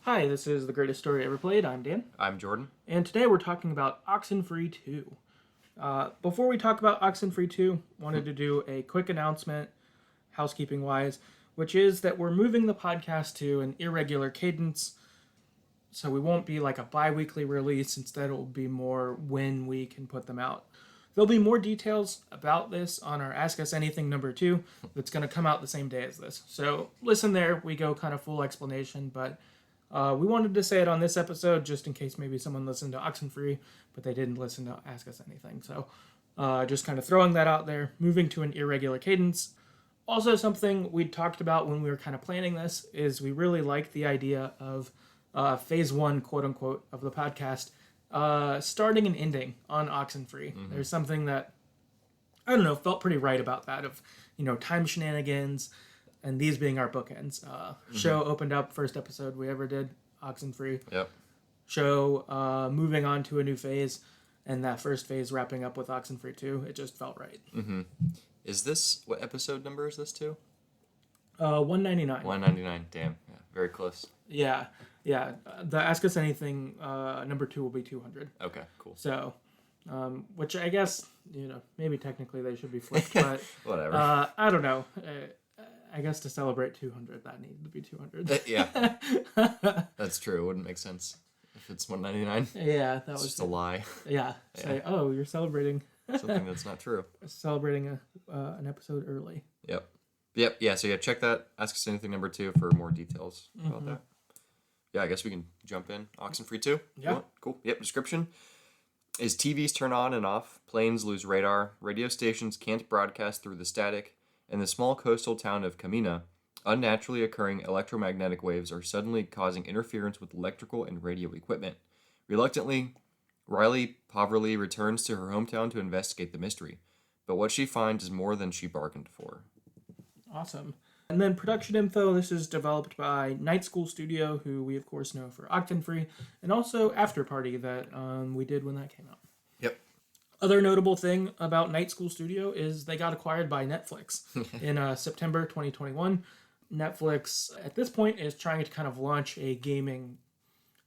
Hi, this is The Greatest Story Ever Played. I'm Dan. I'm Jordan. And today we're talking about Oxenfree II. Before we talk about Oxenfree II, wanted to do a quick announcement, housekeeping-wise, which is that we're moving the podcast to an irregular cadence, so we won't be like a bi-weekly release. Instead, it will be more when we can put them out. There'll be more details about this on our Ask Us Anything number 2 that's going to come out the same day as this. So listen there, we go kind of full explanation, but we wanted to say it on this episode just in case maybe someone listened to Oxenfree, but they didn't listen to Ask Us Anything. So just kind of throwing that out there, moving to an irregular cadence. Also, something we talked about when we were kind of planning this is we really like the idea of phase 1, quote unquote, of the podcast starting and ending on Oxenfree. Mm-hmm. There's something that, I don't know, felt pretty right about that of, time shenanigans, and these being our bookends. Show opened up, first episode we ever did, Oxenfree. Yep. Show moving on to a new phase, and that first phase wrapping up with Oxenfree II. It just felt right. Mm-hmm. Is this, what episode number is this to? 199. 199, damn. Yeah, very close. Yeah. The Ask Us Anything number 2 will be 200. Okay, cool. So, which I guess, maybe technically they should be flipped, but whatever. I don't know. I guess to celebrate 200, that needed to be 200. Yeah. That's true. It wouldn't make sense if it's 199. Yeah, that was just a lie. Yeah. Say, oh, you're celebrating something that's not true. Celebrating an episode early. Yep. Yeah, so check that Ask Us Anything number 2 for more details about that. Yeah, I guess we can jump in. Oxenfree II? Yeah. Cool. Yep, description is TVs turn on and off, planes lose radar, radio stations can't broadcast through the static. In the small coastal town of Kamina, unnaturally occurring electromagnetic waves are suddenly causing interference with electrical and radio equipment. Reluctantly, Riley Poverly returns to her hometown to investigate the mystery, but what she finds is more than she bargained for. Awesome. And then production info, this is developed by Night School Studio, who we of course know for Oxenfree, and also After Party that we did when that came out. Yep. Other notable thing about Night School Studio is they got acquired by Netflix in September 2021. Netflix, at this point, is trying to kind of launch a gaming,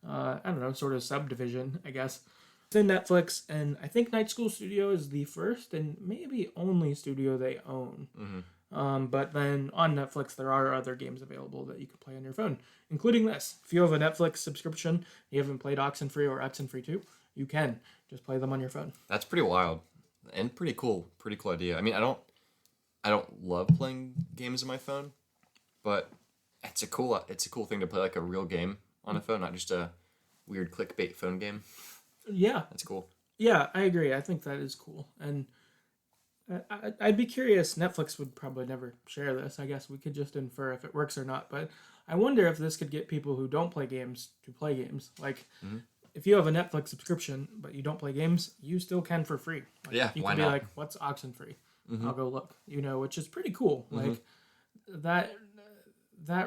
sort of subdivision, I guess. It's in Netflix, and I think Night School Studio is the first and maybe only studio they own. Mm-hmm. But then on Netflix, there are other games available that you can play on your phone, including this. If you have a Netflix subscription, you haven't played Oxenfree or Oxenfree II, you can just play them on your phone. That's pretty wild and pretty cool idea. I mean, I don't love playing games on my phone, but it's a cool thing to play like a real game on a phone, not just a weird clickbait phone game. Yeah, that's cool. Yeah, I agree. I think that is cool, and I'd be curious. Netflix would probably never share this. I guess we could just infer if it works or not. But I wonder if this could get people who don't play games to play games. Like, if you have a Netflix subscription but you don't play games, you still can for free. Like, yeah, you why can not? Be like, what's Oxenfree? I'll go look. Which is pretty cool. Like that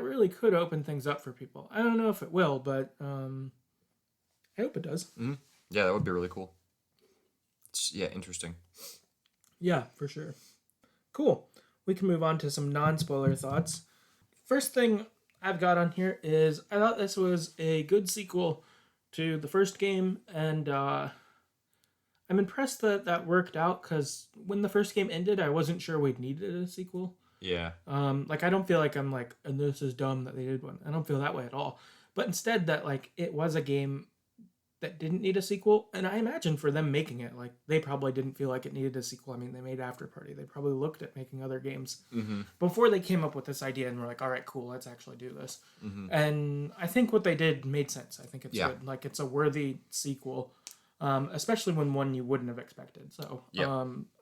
really could open things up for people. I don't know if it will, but I hope it does. Mm-hmm. Yeah, that would be really cool. It's interesting. Yeah, for sure. Cool. We can move on to some non-spoiler thoughts. First thing I've got on here is I thought this was a good sequel to the first game, and I'm impressed that worked out, because when the first game ended, I wasn't sure we'd needed a sequel. Yeah. I don't feel like I'm like, and this is dumb that they did one. I don't feel that way at all. But instead that, like, it was a game that didn't need a sequel, and I imagine for them making it, like, they probably didn't feel like it needed a sequel. I mean, they made After Party. They probably looked at making other games before they came up with this idea and were like, all right, cool, let's actually do this. And I think what they did made sense. I think it's good. Like, it's a worthy sequel, especially when one you wouldn't have expected. So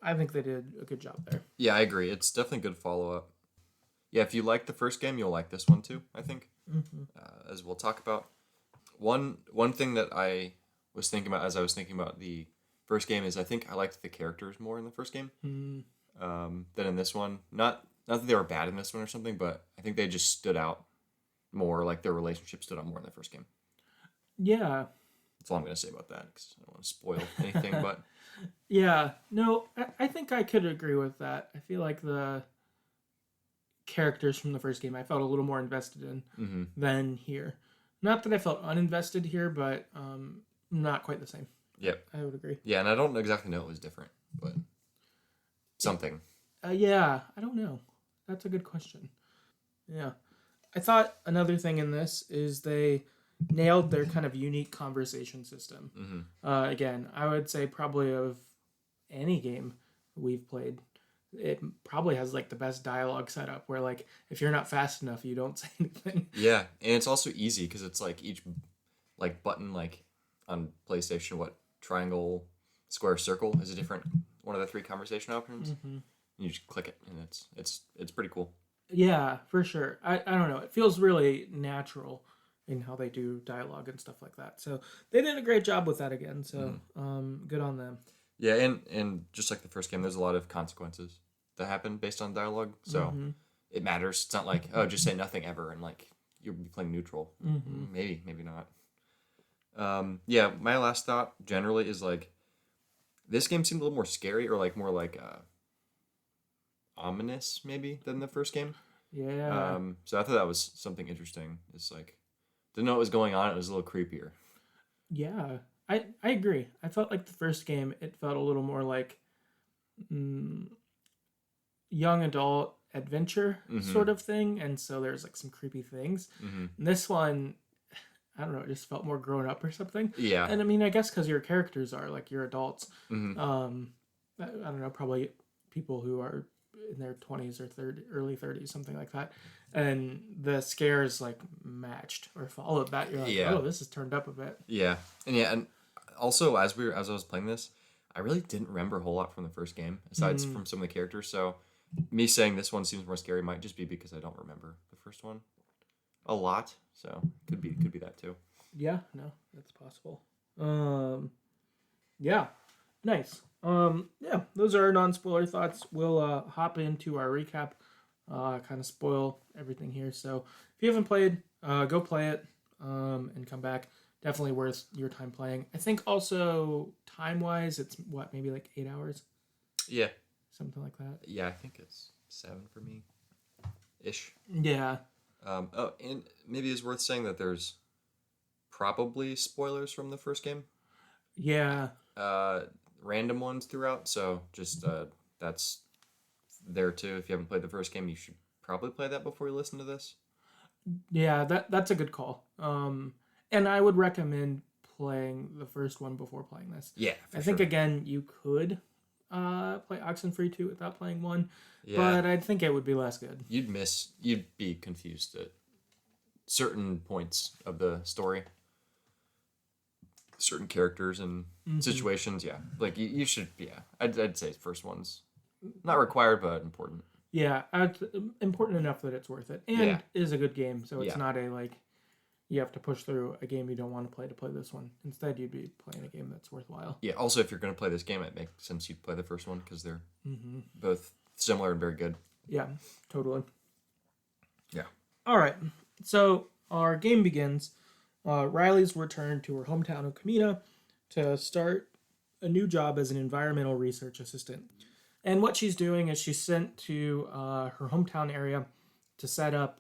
I think they did a good job there. Yeah, I agree. It's definitely a good follow-up. Yeah, if you like the first game, you'll like this one too, I think, as we'll talk about. One thing that I was thinking about as I was thinking about the first game is I think I liked the characters more in the first game than in this one. Not that they were bad in this one or something, but I think they just stood out more, like their relationship stood out more in the first game. Yeah. That's all I'm going to say about that, because I don't want to spoil anything, but... Yeah, no, I think I could agree with that. I feel like the characters from the first game I felt a little more invested in than here. Not that I felt uninvested here, but not quite the same. Yep. I would agree. Yeah, and I don't exactly know it was different, but something. Yeah, I don't know. That's a good question. Yeah. I thought another thing in this is they nailed their kind of unique conversation system. Mm-hmm. Again, I would say probably of any game we've played, it probably has like the best dialogue setup where like if you're not fast enough, you don't say anything. Yeah, and it's also easy because it's like each like button like on PlayStation, what triangle, square, circle is a different one of the three conversation options. Mm-hmm. You just click it, and it's pretty cool. Yeah, for sure. I don't know. It feels really natural in how they do dialogue and stuff like that. So they did a great job with that again. So good on them. Yeah, and just like the first game, there's a lot of consequences that happen based on dialogue. So it matters. It's not like, oh, just say nothing ever and like you'll be playing neutral. Maybe not. Yeah, my last thought generally is like this game seemed a little more scary or like more like ominous maybe than the first game. Yeah. So I thought that was something interesting. It's like didn't know what was going on. It was a little creepier. Yeah. I agree. I felt like the first game, it felt a little more like young adult adventure sort of thing. And so there's like some creepy things. And this one, I don't know, it just felt more grown up or something. Yeah. And I mean, I guess because your characters are like your adults. I don't know, probably people who are in their 20s or early 30s, something like that. And the scares like matched or followed that. You're like, oh, this is turned up a bit. Yeah. And also as I was playing this, I really didn't remember a whole lot from the first game, aside from some of the characters. So me saying this one seems more scary might just be because I don't remember the first one a lot. So could be that too. Yeah, no, that's possible. Yeah, nice. Yeah, those are our non-spoiler thoughts. We'll hop into our recap. Kind of spoil everything here. So if you haven't played, go play it and come back. Definitely worth your time playing. I think also time-wise, it's what, maybe like 8 hours? Yeah. Something like that. Yeah, I think it's 7 for me. Ish. Yeah. Oh, and maybe it's worth saying that there's probably spoilers from the first game. Yeah. Random ones throughout, so just that's there too. If you haven't played the first game, you should probably play that before you listen to this. Yeah, that's a good call. And I would recommend playing the first one before playing this. Yeah, I think again you could play Oxenfree II without playing one, yeah. But I think it would be less good. You'd be confused at certain points of the story, certain characters and situations. Yeah, like you should. Yeah, I'd say first one's not required but important. Yeah, important enough that it's worth it, and is a good game. So it's not a like you have to push through a game you don't want to play this one. Instead, you'd be playing a game that's worthwhile. Yeah. Also, if you're going to play this game, it makes sense you'd play the first one because they're both similar and very good. Yeah, totally. Yeah. All right. So our game begins. Riley's returned to her hometown of Kamina to start a new job as an environmental research assistant. And what she's doing is she's sent to her hometown area to set up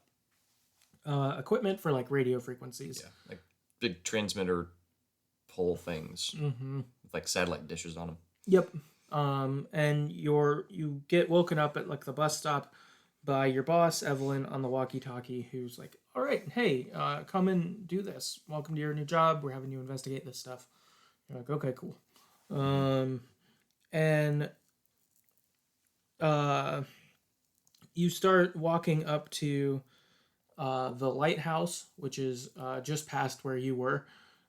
equipment for like radio frequencies. Yeah, like big transmitter pole things with like satellite dishes on them. Yep. And you get woken up at like the bus stop by your boss Evelyn on the walkie-talkie, who's like, "All right, hey, come and do this. Welcome to your new job. We're having you investigate this stuff." You're like, "Okay, cool." And you start walking up to the lighthouse, which is just past where you were.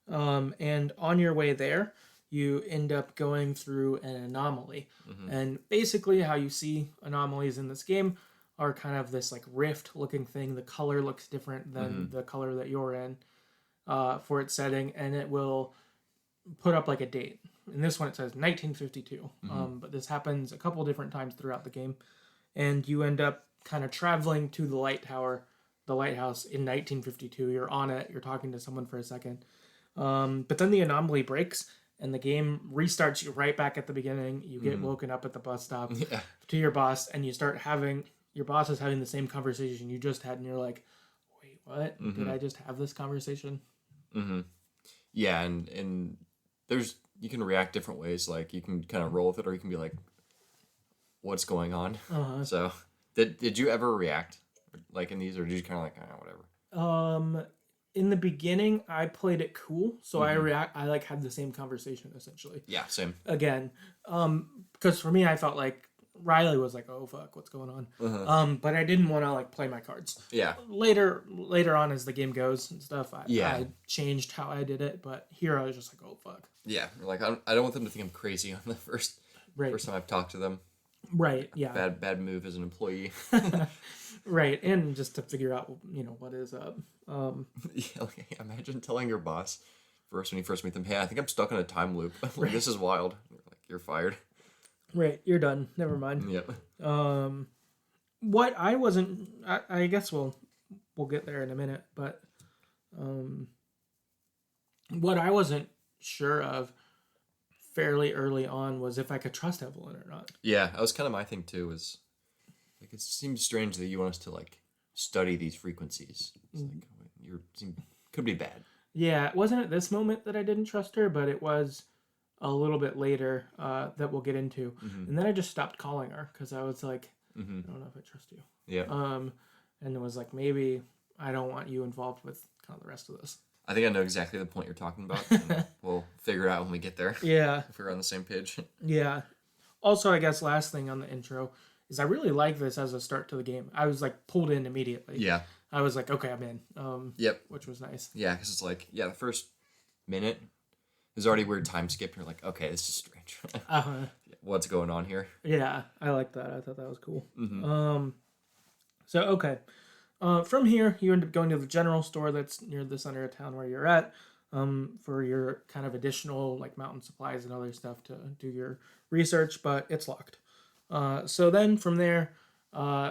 And on your way there, you end up going through an anomaly. And basically how you see anomalies in this game are kind of this like rift looking thing. The color looks different than the color that you're in for its setting, and it will put up like a date. In this one it says 1952, but this happens a couple different times throughout the game, and you end up kind of traveling to the lighthouse in 1952. You're on it, you're talking to someone for a second, but then the anomaly breaks and the game restarts you right back at the beginning. You get woken up at the bus stop to your boss, and your boss is having the same conversation you just had, and you're like, wait, what? Did I just have this conversation? Yeah, and there's you can react different ways. Like you can kind of roll with it, or you can be like, "What's going on?" So, did you ever react like in these, or did you kind of like, whatever? In the beginning, I played it cool, so I like had the same conversation essentially. Yeah, same. Again, because for me, I felt like Riley was like, "Oh fuck, what's going on?" But I didn't want to like play my cards. Yeah. Later on, as the game goes and stuff, I changed how I did it. But here, I was just like, "Oh fuck." Yeah, like I don't want them to think I'm crazy on the first time I've talked to them. Right. Yeah. Bad move as an employee. Right, and just to figure out what is up. Yeah, like, imagine telling your boss when you first meet them, "Hey, I think I'm stuck in a time loop. Like, this is wild." Like, you're fired. Right, you're done. Never mind. Yep. What I wasn't, I guess we'll get there in a minute, but what I wasn't sure of fairly early on was if I could trust Evelyn or not. Yeah, that was kind of my thing too. Was like it seems strange that you want us to like study these frequencies. It's like could be bad. Yeah, it wasn't at this moment that I didn't trust her, but it was a little bit later that we'll get into. And then I just stopped calling her because I was like, I don't know if I trust you. Yeah. And it was like, maybe I don't want you involved with kind of the rest of this. I think I know exactly the point you're talking about. And we'll figure it out when we get there. Yeah. If we're on the same page. Yeah. Also, I guess last thing on the intro is I really like this as a start to the game. I was like pulled in immediately. Yeah. I was like, okay, I'm in. Yep. Which was nice. Yeah, because it's like, the first minute is already weird time skip. And you're like, okay, this is strange. What's going on here? Yeah, I like that. I thought that was cool. So, okay. From here, you end up going to the general store that's near the center of town where you're at for your kind of additional like mountain supplies and other stuff to do your research, but it's locked. So then from there,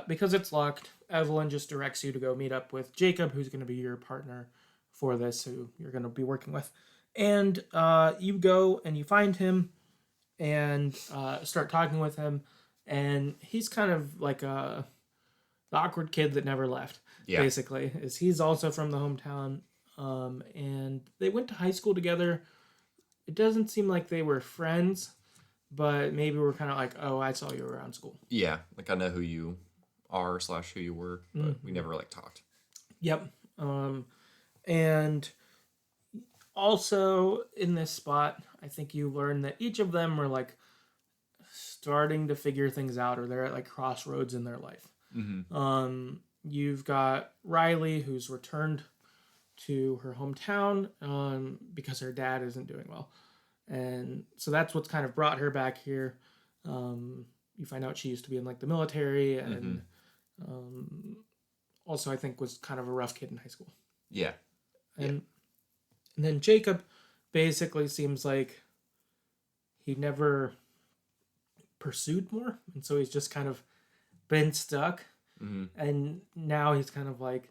because it's locked, Evelyn just directs you to go meet up with Jacob, who's going to be your partner for this, who you're going to be working with. And you go and you find him and start talking with him. And he's kind of like the awkward kid that never left, basically. He's also from the hometown. And they went to high school together. It doesn't seem like they were friends, but maybe we're kind of like, oh, I saw you around school. Yeah, like I know who you are / who you were, but we never like talked. Yep. And also in this spot, I think you learn that each of them are like starting to figure things out, or they're at like crossroads in their life. You've got Riley, who's returned to her hometown because her dad isn't doing well. And so that's what's kind of brought her back here. You find out she used to be in like the military and also I think was kind of a rough kid in high school. Yeah. And then Jacob basically seems like he never pursued more. And so he's just kind of been stuck. And now he's kind of like,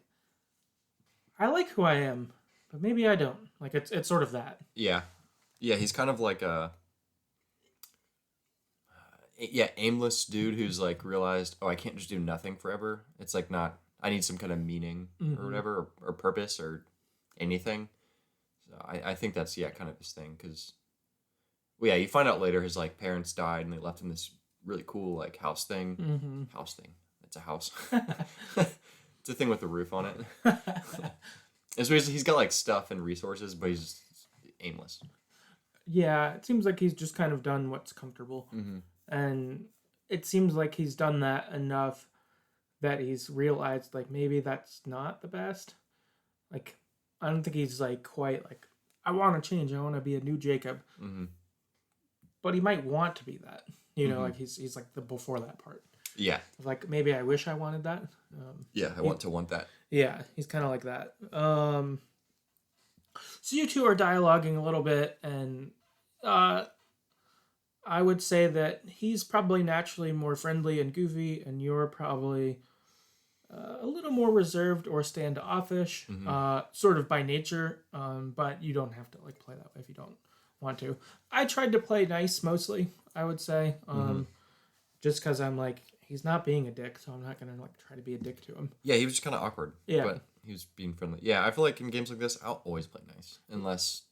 I like who I am, but maybe I don't. Like it's sort of that. Yeah. Yeah, he's kind of like a aimless dude who's like realized, oh, I can't just do nothing forever. It's like I need some kind of meaning or whatever, or purpose or anything. So I think that's kind of his thing, because you find out later his like parents died and they left him this really cool like house thing. House thing. It's a house. It's a thing with a roof on it. And so he's got like stuff and resources, but he's just aimless. Yeah, it seems like he's just kind of done what's comfortable. And it seems like he's done that enough that he's realized like maybe that's not the best. Like I don't think he's like quite like, I want to change, I want to be a new Jacob. But he might want to be that. You know, like he's like the before that part. Yeah. Like maybe I wish I wanted that. I want that. Yeah, he's kind of like that. So you two are dialoguing a little bit, and I would say that he's probably naturally more friendly and goofy, and you're probably a little more reserved or standoffish, sort of by nature. But you don't have to like play that way if you don't want to. I tried to play nice mostly, I would say, just because I'm like, he's not being a dick, so I'm not gonna like try to be a dick to him. Yeah, he was just kind of awkward. Yeah, but He was being friendly. Yeah, I feel like in games like this, I'll always play nice. Unless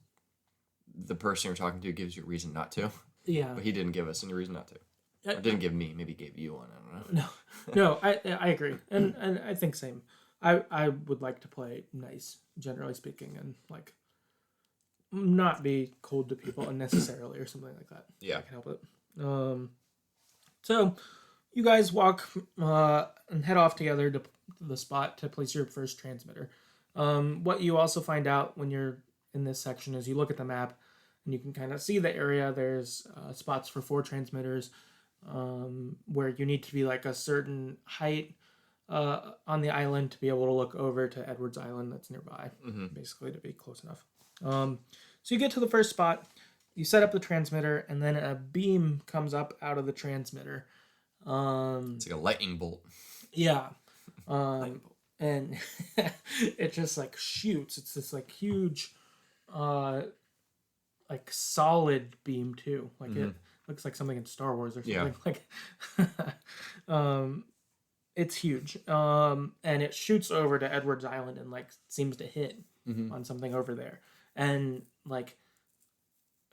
the person you're talking to gives you a reason not to. Yeah. But he didn't give us any reason not to. Or didn't give me. Maybe gave you one. I don't know. No, I agree. And I think same. I would like to play nice, generally speaking, and like not be cold to people unnecessarily or something like that. Yeah. I can help it. So you guys walk and head off together to the spot to place your first transmitter. What you also find out when you're in this section is you look at the map and you can kind of see the area. There's spots for 4 transmitters where you need to be like a certain height on the island to be able to look over to Edwards Island that's nearby, basically to be close enough. So you get to the first spot, you set up the transmitter, and then a beam comes up out of the transmitter. It's like a lightning bolt. Yeah. And it just like shoots. It's this like huge, like solid beam too. Like it looks like something in Star Wars or something. Like, it's huge. And it shoots over to Edwards Island and like seems to hit on something over there, and like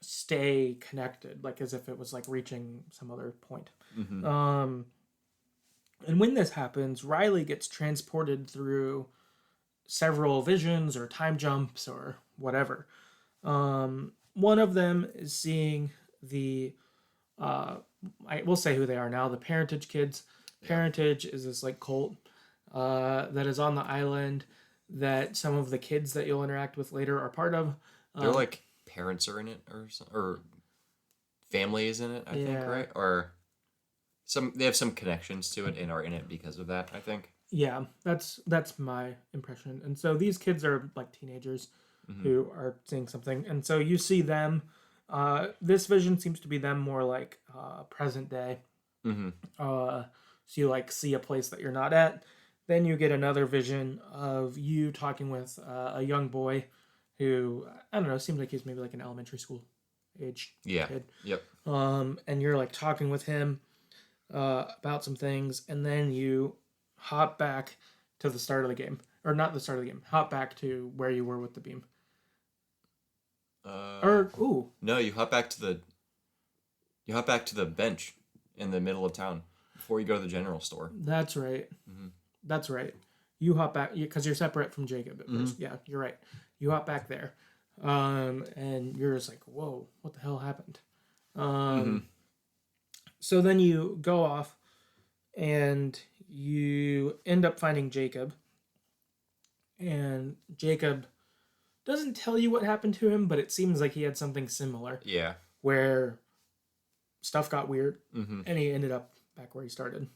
stay connected, like as if it was like reaching some other point. And when this happens, Riley gets transported through several visions or time jumps or whatever. One of them is seeing the, I will say who they are now, the Parentage kids. Parentage is this like cult that is on the island that some of the kids that you'll interact with later are part of. They're like parents are in it or family is in it, I think, right? Or they have some connections to it and are in it because of that, I think. Yeah, that's my impression. And so these kids are like teenagers who are seeing something. And so you see them. This vision seems to be them more like present day. So you like see a place that you're not at. Then you get another vision of you talking with a young boy who, I don't know, seems like he's maybe like an elementary school age kid. Yep. And you're like talking with him about some things, and then you hop back to the start of the game. Or not the start of the game. Hop back to where you were with the beam. No, you hop back to the bench in the middle of town before you go to the general store. That's right. That's right. You hop back because you're separate from Jacob at first. Yeah, you're right. You hop back there, and you're just like, "Whoa, what the hell happened?" So then you go off, and you end up finding Jacob, and Jacob doesn't tell you what happened to him, but it seems like he had something similar. Yeah. Where stuff got weird, and he ended up back where he started.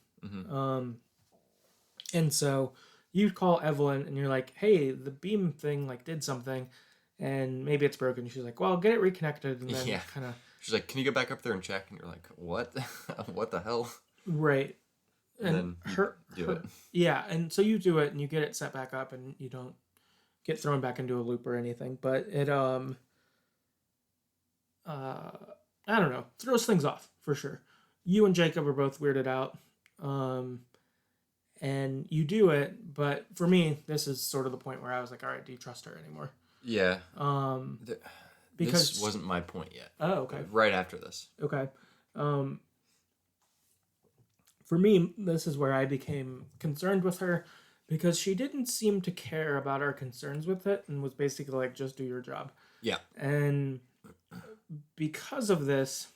And so you call Evelyn, and you're like, "Hey, the beam thing like did something, and maybe it's broken." She's like, "Well, get it reconnected," and then kind of. She's like, "Can you go back up there and check?" And you're like, "What? What the hell?" Right. And then you do it. Yeah, and so you do it, and you get it set back up, and you don't get thrown back into a loop or anything. But it I don't know, throws things off for sure. You and Jacob are both weirded out. And you do it, but for me, this is sort of the point where I was like, all right, do you trust her anymore? Yeah. Because this wasn't my point yet. Oh, okay. Right after this. Okay. For me, this is where I became concerned with her because she didn't seem to care about our concerns with it and was basically like, just do your job. Yeah. And because of this,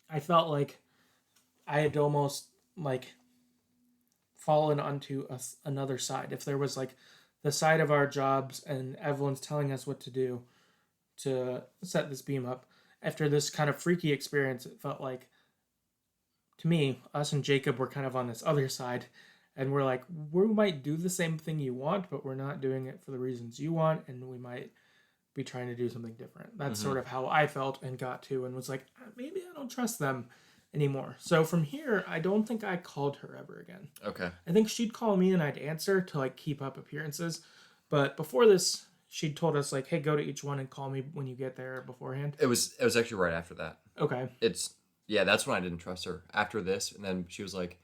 I felt like I had almost like fallen onto another side. If there was like the side of our jobs and Evelyn's telling us what to do to set this beam up, after this kind of freaky experience, it felt like, to me, us and Jacob were kind of on this other side, and we're like, we might do the same thing you want, but we're not doing it for the reasons you want, and we might be trying to do something different. That's sort of how I felt and got to, and was like, maybe I don't trust them anymore. So from here, I don't think I called her ever again. Okay. I think she'd call me and I'd answer to like keep up appearances. But before this, she'd told us like, hey, go to each one and call me when you get there beforehand. It was actually right after that. Okay. That's when I didn't trust her. After this, and then she was like,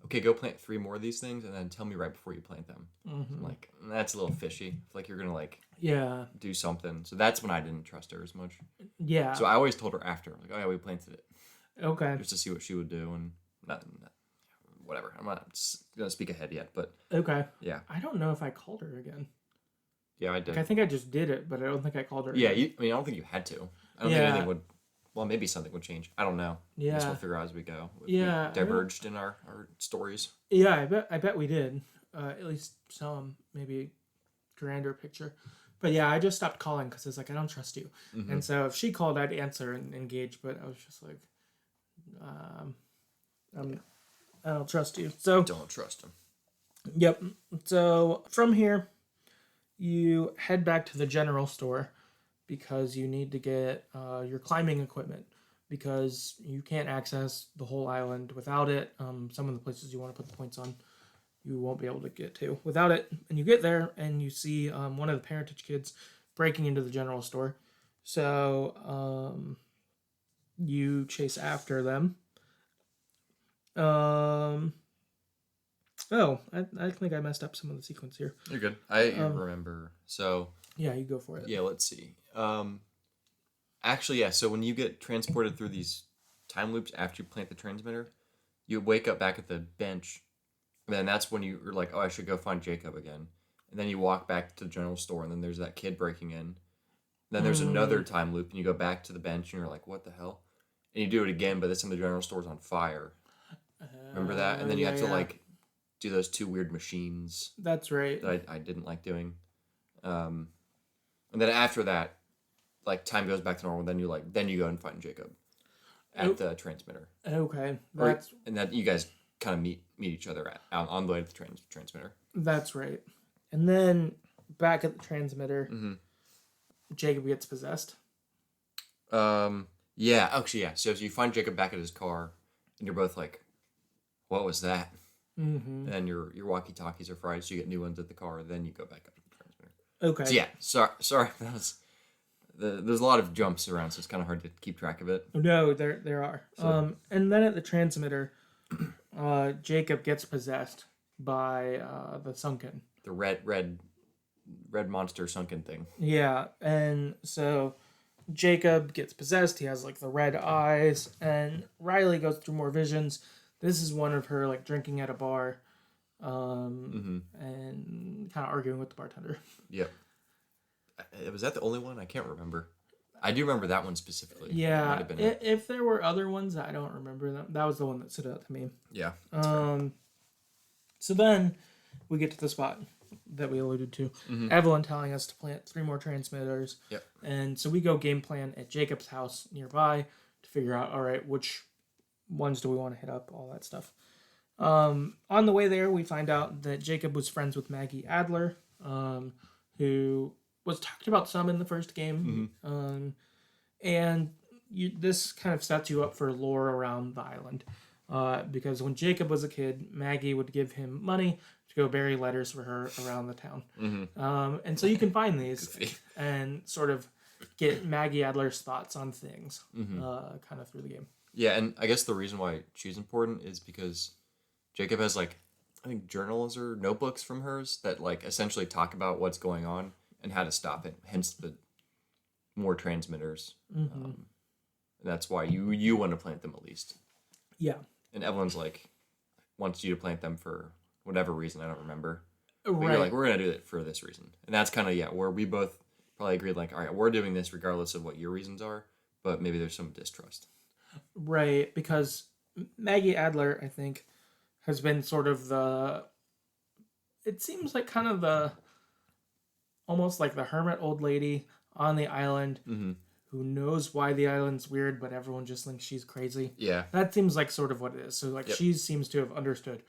okay, go plant 3 more of these things and then tell me right before you plant them. So I'm like, that's a little fishy. I feel like you're gonna like do something. So that's when I didn't trust her as much. Yeah. So I always told her after, like, oh yeah, we planted it. Okay. Just to see what she would do and whatever. I'm not gonna speak ahead yet, but okay. Yeah. I don't know if I called her again. Yeah, I did. Like, I think I just did it, but I don't think I called her. Yeah, again. I don't think you had to. I don't think anything would. Well, maybe something would change. I don't know. Yeah. I guess we'll figure out as we go. We diverged in our stories. Yeah, I bet we did. At least some, maybe grander picture. But yeah, I just stopped calling because it's like, I don't trust you. Mm-hmm. And so if she called, I'd answer and engage. But I was just like, I don't trust you. So Don't trust him. Yep. So from here, you head back to the general store because you need to get your climbing equipment because you can't access the whole island without it. Some of the places you want to put the points on, you won't be able to get to without it. And you get there and you see one of the parentage kids breaking into the general store. So you chase after them. Oh, I think I messed up some of the sequence here. You're good. I remember. So yeah, you go for it. Yeah, let's see. Actually, yeah. So when you get transported through these time loops after you plant the transmitter, you wake up back at the bench. And then that's when you're like, oh, I should go find Jacob again. And then you walk back to the general store, and then there's that kid breaking in. Then there's another time loop, and you go back to the bench, and you're like, what the hell? And you do it again, but this time the general store's on fire. Remember that? And then you have to like do those 2 weird machines. That's right. That I didn't like doing. And then after that, like time goes back to normal. Then you go and find Jacob at the transmitter. Okay, and that you guys kind of meet each other on the way to the transmitter. That's right. And then back at the transmitter, Jacob gets possessed. Yeah, actually, yeah. So you find Jacob back at his car, and you're both like, "What was that?" Mm-hmm. And your walkie-talkies are fried, so you get new ones at the car. Then you go back up to the transmitter. Okay. So yeah, sorry. That was there's a lot of jumps around, so it's kind of hard to keep track of it. No, there are. So, and then at the transmitter, Jacob gets possessed by the sunken. The red monster sunken thing. Yeah, and so Jacob gets possessed. He has like the red eyes, and Riley goes through more visions. This is one of her like drinking at a bar, and kind of arguing with the bartender. Yep. Was that the only one? I can't remember. I do remember that one specifically. Yeah. If there were other ones, I don't remember them. That was the one that stood out to me. Yeah. So then we get to the spot that we alluded to. Mm-hmm. Evelyn telling us to plant 3 more transmitters. Yep. And so we go game plan at Jacob's house nearby to figure out, all right, which ones do we want to hit up, all that stuff. On the way there, we find out that Jacob was friends with Maggie Adler, who was talked about some in the first game. Mm-hmm. And this kind of sets you up for lore around the island. Because when Jacob was a kid, Maggie would give him money to go bury letters for her around the town. Mm-hmm. And so you can find these and sort of get Maggie Adler's thoughts on things kind of through the game. Yeah, and I guess the reason why she's important is because Jacob has, like, I think journals or notebooks from hers that, like, essentially talk about what's going on and how to stop it, hence the more transmitters. Mm-hmm. And that's why you want to plant them at least. Yeah. And Evelyn's like, wants you to plant them for whatever reason, I don't remember. Right. But you're like, we're going to do it for this reason. And that's kind of, where we both probably agreed, like, all right, we're doing this regardless of what your reasons are, but maybe there's some distrust. Right, because Maggie Adler, I think, has been sort of it seems like kind of almost like the hermit old lady on the island who knows why the island's weird, but everyone just thinks she's crazy. Yeah. That seems like sort of what it is. So, like, she seems to have understood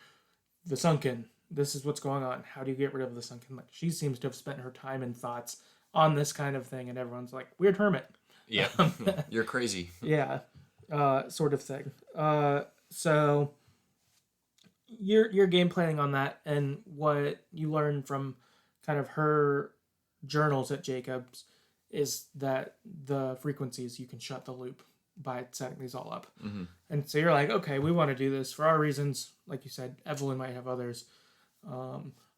the sunken. This is what's going on. How do you get rid of the sunken? Like, she seems to have spent her time and thoughts on this kind of thing, and everyone's like, weird hermit. Yeah. You're crazy. Yeah. Sort of thing. So you're game planning on that, and what you learn from kind of her journals at Jacob's is that the frequencies, you can shut the loop by setting these all up. Mm-hmm. And so you're like, okay, we want to do this for our reasons. Like you said, Evelyn might have others.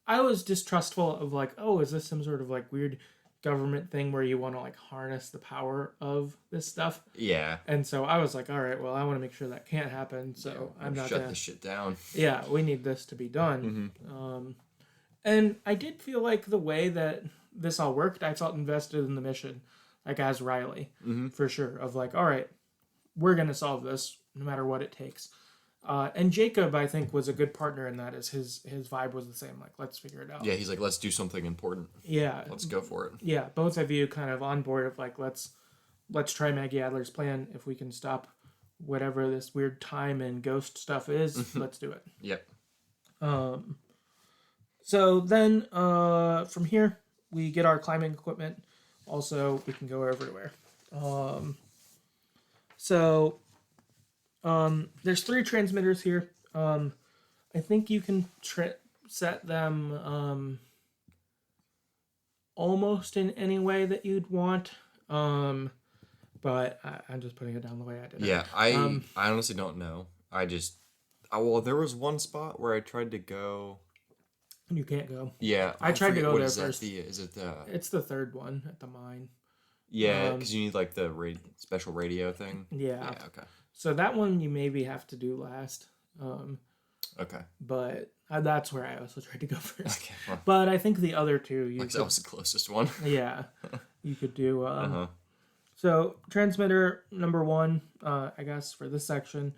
I was distrustful of like, oh, is this some sort of like weird government thing where you want to like harness the power of this stuff? Yeah. And so I was like, all right, well, I want to make sure that can't happen. So I'm not shut this shit down. Yeah, we need this to be done. Mm-hmm. And I did feel like the way that this all worked, I felt invested in the mission, like as Riley, for sure. Of like, all right, we're gonna solve this no matter what it takes. And Jacob, I think, was a good partner in that. As his vibe was the same, like let's figure it out. Yeah, he's like, let's do something important. Yeah, let's go for it. Yeah, both of you kind of on board of like let's try Maggie Adler's plan. If we can stop whatever this weird time and ghost stuff is, let's do it. Yep. So then from here we get our climbing equipment. Also, we can go everywhere. There's 3 transmitters here. I think you can set them almost in any way that you'd want. But I'm just putting it down the way I did it. Yeah, I honestly don't know. Well, there was one spot where I tried to go. You can't go. Yeah, I tried to go there first. Is it the? It's the 3rd one at the mine. Yeah, because you need like the special radio thing. Yeah. Yeah. Okay. So that one you maybe have to do last. Okay. But that's where I also tried to go first. Okay. Well, but I think the other 2 that was the closest one. Yeah, you could do. So transmitter number 1, I guess for this section.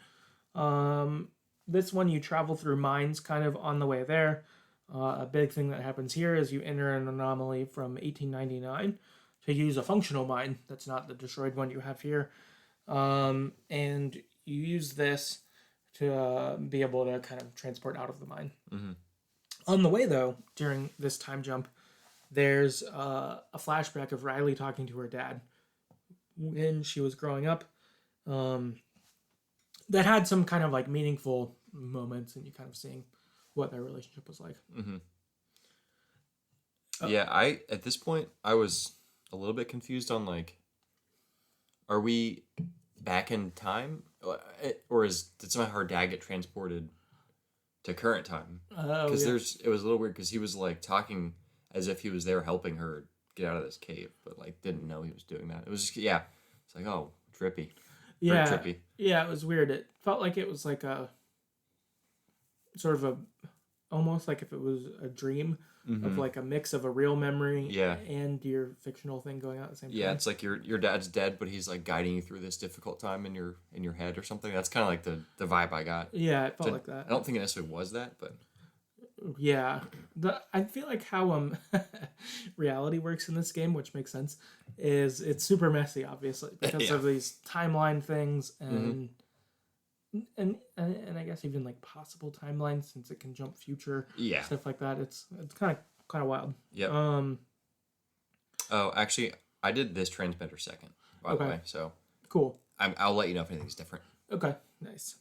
This one you travel through mines, kind of on the way there. A big thing that happens here is you enter an anomaly from 1899 to use a functional mine that's not the destroyed one you have here. And you use this to be able to kind of transport out of the mine. Mm-hmm. On the way, though, during this time jump, there's a flashback of Riley talking to her dad when she was growing up. That had some kind of like meaningful moments, and you kind of seeing what their relationship was like. Mm-hmm. Yeah, at this point I was a little bit confused on like, are we back in time, or did somehow her dad get transported to current time? Because it was a little weird because he was like talking as if he was there helping her get out of this cave, but like didn't know he was doing that. It was just it's like, oh, trippy. Yeah, very trippy. Yeah, it was weird. It felt like it was like a sort of almost like if it was a dream of like a mix of a real memory and your fictional thing going on at the same time. Yeah, it's like your dad's dead, but he's like guiding you through this difficult time in your head or something. That's kind of like the vibe I got. Yeah, it felt like that. I don't think it necessarily was that, but yeah, I feel like how reality works in this game, which makes sense, is it's super messy, obviously, because of these timeline things and I guess even like possible timelines since it can jump future, stuff like that. It's kind of wild. Yeah. Oh, actually, I did this transmitter second, by the way. So cool. I'll let you know if anything's different. Okay, nice.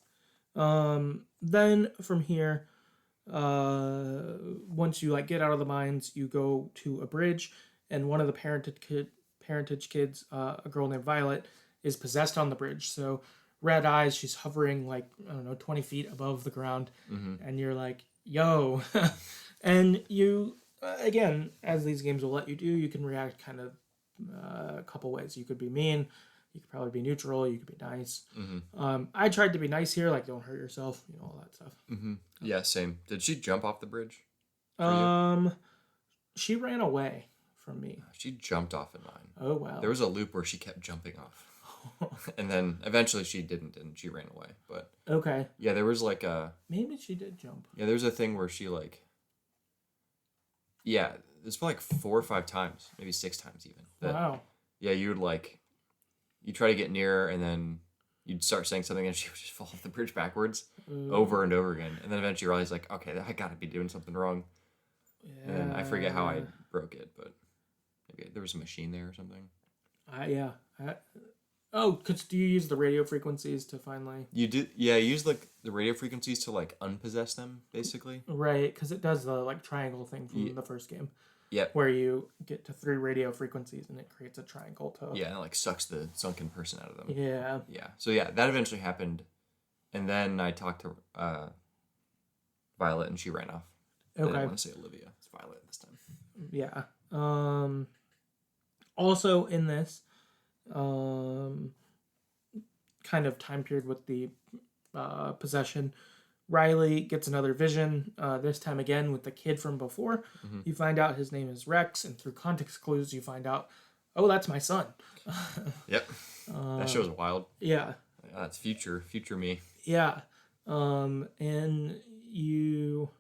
Then from here, once you like get out of the mines, you go to a bridge, and one of the parentage kids, a girl named Violet, is possessed on the bridge. So red eyes, she's hovering like, I don't know, 20 feet above the ground, and you're like, yo. And you, again, as these games will let you do, you can react kind of a couple ways. You could be mean, you could probably be neutral, you could be nice. I tried to be nice here, like don't hurt yourself, all that stuff. Yeah, same. Did she jump off the bridge? She ran away from me. She jumped off in mine. Oh, wow. There was a loop where she kept jumping off. And then eventually she didn't, and she ran away. But okay. Yeah, there was like maybe she did jump. Yeah, there's a thing where she like. Yeah, it's probably like 4 or 5 times, maybe 6 times even. Wow. Yeah, you try to get near her, and then you'd start saying something, and she would just fall off the bridge backwards over and over again. And then eventually you realize like, okay, I gotta be doing something wrong. Yeah. And I forget how I broke it, but maybe there was a machine there or something. Because do you use the radio frequencies to finally... You do, yeah, you use like the radio frequencies to like unpossess them, basically. Right, because it does the like triangle thing from the first game. Yep. where you get to 3 radio frequencies and it creates a triangle to... Yeah, and it like sucks the sunken person out of them. Yeah. Yeah. So yeah, that eventually happened, and then I talked to Violet, and she ran off. Okay. I didn't want to say Olivia. It's Violet this time. Yeah. Also in this kind of time period with the possession, Riley gets another vision, this time again with the kid from before. Mm-hmm. You find out his name is Rex, and through context clues you find out, oh, that's my son. Yep. That show's wild. Yeah. That's future me. Yeah. And you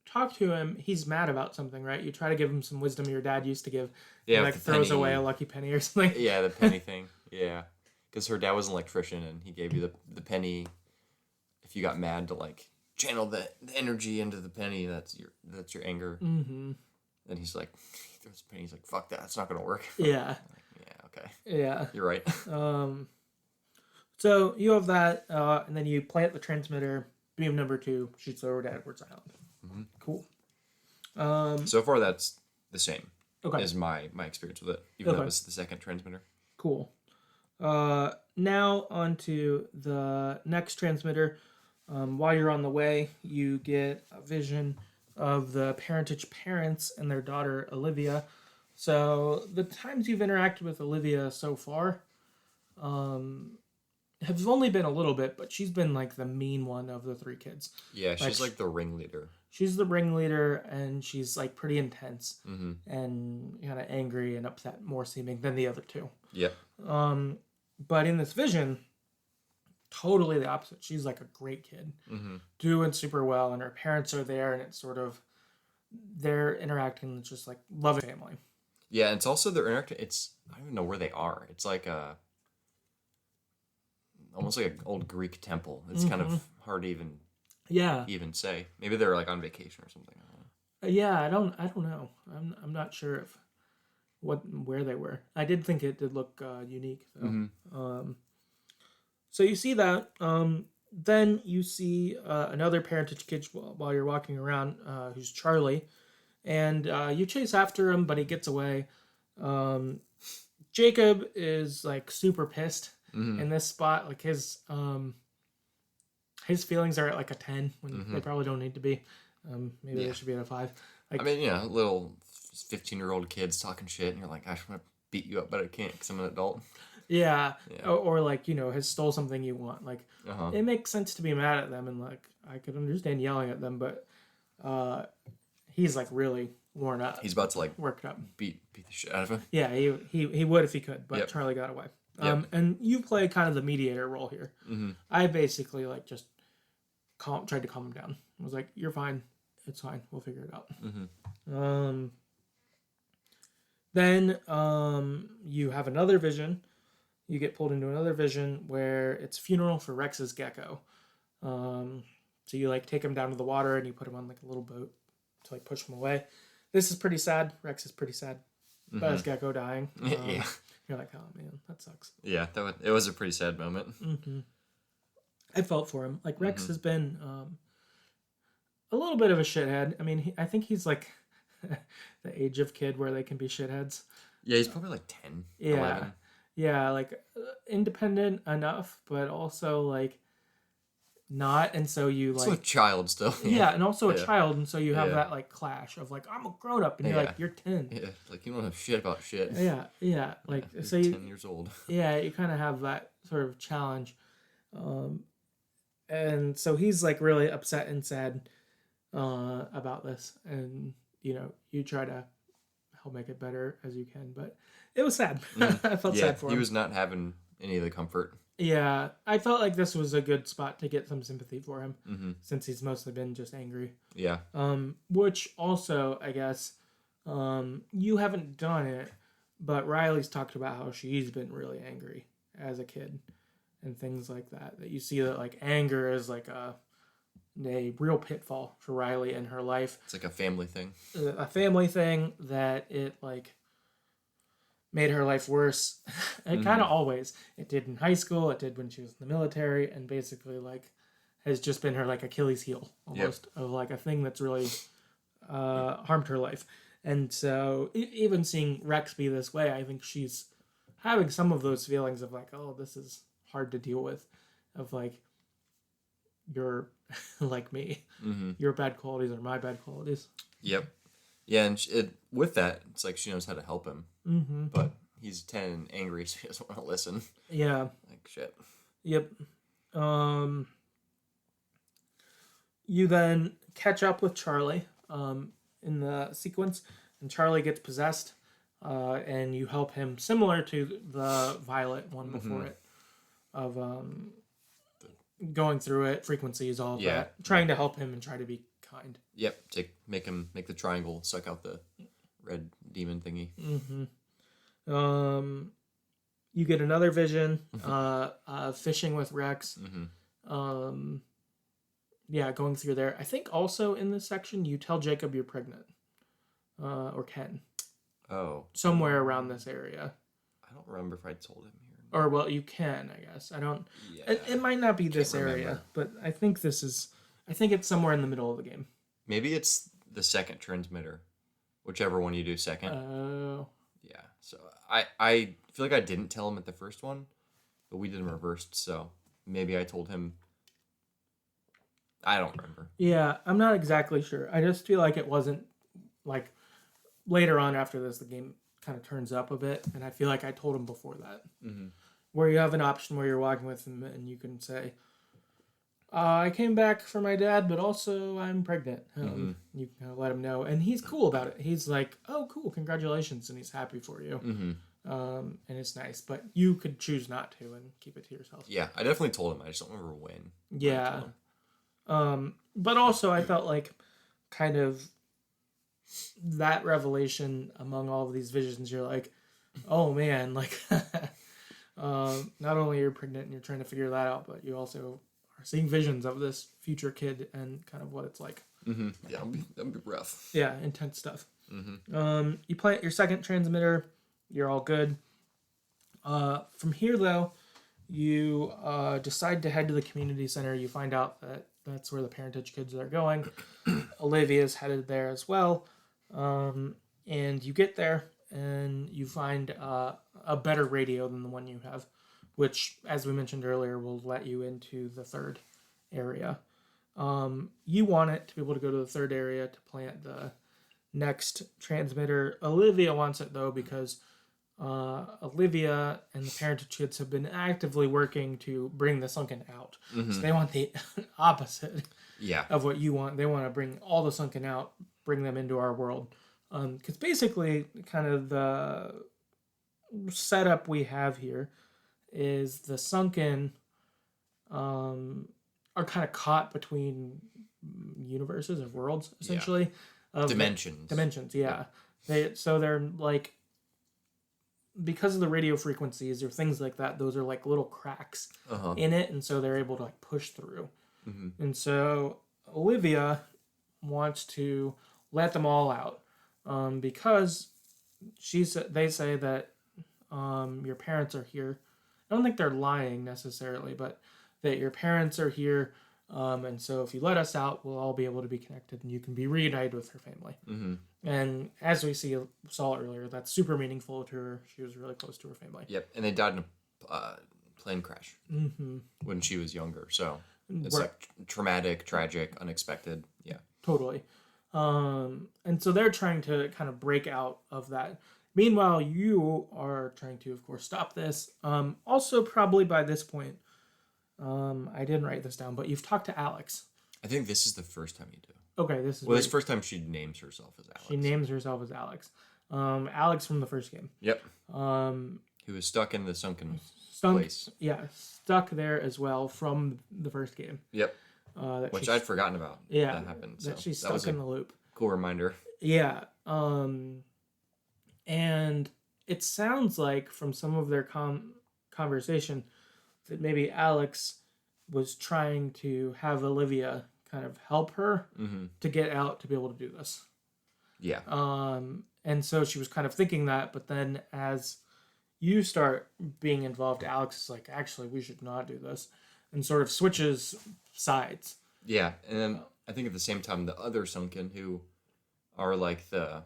talk to him. He's mad about something, right? You try to give him some wisdom your dad used to give. Yeah, He, like, throws away a lucky penny or something. Yeah, the penny thing. Yeah. Because her dad was an electrician, and he gave you the penny. If you got mad, to like channel the energy into the penny, that's your anger. Mm-hmm. And he's like, he throws the penny. He's like, fuck that. It's not gonna work. Yeah. Yeah. Okay. Yeah. You're right. So you have that, and then you plant the transmitter. Beam number 2 shoots over to Edwards Island. Mm-hmm. Cool. So far, that's the same. Okay. As my experience with it, even though it was the second transmitter. Cool. Now on to the next transmitter. While you're on the way, you get a vision of the parentage parents and their daughter, Olivia. So the times you've interacted with Olivia so far have only been a little bit, but she's been like the mean one of the 3 kids. Yeah, she's like the ringleader. She's the ringleader, and she's like pretty intense Mm-hmm. and kind of angry and upset, more seeming than the other 2. Yep. But in this vision, totally the opposite. She's like a great kid, doing super well, and her parents are there, and it's sort of they're interacting just like loving family. Yeah, and it's also they're interacting. I don't even know where they are. It's like almost like an old Greek temple. It's kind of hard to even say. Maybe they're like on vacation or something. I don't know. Yeah, I don't know. I'm not sure if where they were. I did think it did look unique though. So you see that. Then you see another parentage kid while you're walking around, who's Charlie, and you chase after him, but he gets away. Jacob is like super pissed in this spot. Like his feelings are at like a 10 when they probably don't need to be. Maybe they should be at a 5. Like, I mean, little 15-year-old kids talking shit, and you're like, I just want to beat you up, but I can't because I'm an adult. Yeah. Or like, has stole something you want. Like, it makes sense to be mad at them, and like, I could understand yelling at them, but he's like really worn up. He's about to like worked up, beat the shit out of him. Yeah, he would if he could, but Charlie got away. And you play kind of the mediator role here. I basically like just tried to calm him down. I was like, "You're fine. It's fine. We'll figure it out." Then you have another vision. You get pulled into another vision where it's a funeral for Rex's gecko. So you like take him down to the water and you put him on like a little boat to like push him away. This is pretty sad. Rex is pretty sad about his gecko dying. Yeah. You're like, oh man, that sucks. Yeah, it was a pretty sad moment. I felt for him. Like Rex has been a little bit of a shithead. I mean, I think he's like the age of kid where they can be shitheads. Yeah, he's probably like 10, 11. Yeah, like independent enough, but also like not, and so you like... So a child still. Yeah, and also a child, and so you have that like clash of like, I'm a grown-up, and you're like, you're 10. Yeah, like you don't have shit about shit. Yeah, like you're so you... 10 years old. Yeah, you kind of have that sort of challenge. And so he's like really upset and sad about this, and you try to help make it better as you can, but it was sad. I felt sad for him. He was not having any of the comfort. Yeah, I felt like this was a good spot to get some sympathy for him, since he's mostly been just angry. Yeah. Which also, I guess, you haven't done it, but Riley's talked about how she's been really angry as a kid and things like that. That you see that like anger is like a real pitfall for Riley in her life. It's like a family thing. A family thing that it like made her life worse. It kind of always. It did in high school. It did when she was in the military, and basically like has just been her like Achilles heel almost of like a thing that's really harmed her life. And so even seeing Rex be this way, I think she's having some of those feelings of like, oh, this is hard to deal with, of like, you're like me. Mm-hmm. Your bad qualities are my bad qualities. Yep. Yeah, and with that, it's like she knows how to help him. Mm-hmm. But he's 10 and angry, so he doesn't want to listen. Yeah. Like, shit. Yep. You then catch up with Charlie in the sequence, and Charlie gets possessed, and you help him, similar to the Violet one before it, of going through it, frequencies, all of that, trying to help him and try to be kind. Yep, to make the triangle suck out the red demon thingy. Mm-hmm. You get another vision, fishing with Rex. Mm-hmm. Yeah, going through there. I think also in this section you tell Jacob you're pregnant, or Ken. Oh. Somewhere around this area. I don't remember if I told him here. Or, well, you can, I guess. I don't... Yeah, it might not be this area, but I think this is... I think it's somewhere in the middle of the game. Maybe it's the second transmitter. Whichever one you do second. Oh. Yeah, so I feel like I didn't tell him at the first one, but we did them reversed, so maybe I told him... I don't remember. Yeah, I'm not exactly sure. I just feel like it wasn't, like, later on after this, the game kind of turns up a bit, and I feel like I told him before that. Mm-hmm. Where you have an option where you're walking with him, and you can say, I came back for my dad, but also I'm pregnant. You can kind of let him know, and he's cool about it. He's like, oh, cool, congratulations, and he's happy for you. And it's nice, but you could choose not to and keep it to yourself. Yeah, I definitely told him. I just don't remember when. Yeah. But also I felt like kind of that revelation among all of these visions, you're like, oh man, like, not only are you pregnant and you're trying to figure that out, but you also are seeing visions of this future kid and kind of what it's like. Mm-hmm. Yeah, that'd be rough. Yeah, intense stuff. Mm-hmm. You plant your second transmitter, you're all good. From here, though, you decide to head to the community center. You find out that that's where the parentage kids are going. Olivia's headed there as well. And you get there, and you find a better radio than the one you have, which, as we mentioned earlier, will let you into the third area. You want it to be able to go to the third area to plant the next transmitter. Olivia wants it, though, because Olivia and the parentage kids have been actively working to bring the sunken out. Mm-hmm. So they want the opposite of what you want. They want to bring all the sunken out, bring them into our world. Because basically, kind of the setup we have here is the sunken are kind of caught between universes or worlds, essentially. Dimensions, yeah. They're like, because of the radio frequencies or things like that, those are like little cracks in it, and so they're able to like push through. Mm-hmm. And so Olivia wants to let them all out because they say that your parents are here. I don't think they're lying necessarily, but that your parents are here, and so if you let us out, we'll all be able to be connected, and you can be reunited with her family. Mm-hmm. And as we saw earlier, that's super meaningful to her. She was really close to her family. Yep, and they died in a plane crash when she was younger, so it's like traumatic, tragic, unexpected. Yeah, totally. And so they're trying to kind of break out of that. Meanwhile, you are trying to, of course, stop this. Also, probably by this point, I didn't write this down, but you've talked to Alex. I think this is the first time you do. Okay, this is... Well, this is the first time she names herself as Alex. She names herself as Alex. Alex from the first game. Yep. Who was stuck in the sunken place. Yeah, stuck there as well from the first game. Yep. Which I'd forgotten about. Yeah. That happened. So that she's stuck in the loop. Cool reminder. Yeah. And it sounds like from some of their conversation that maybe Alex was trying to have Olivia kind of help her to get out to be able to do this. Yeah. And so she was kind of thinking that, but then as you start being involved, Alex is like, actually, we should not do this, and sort of switches sides. Yeah, and then I think at the same time, the other Sunken, who are like the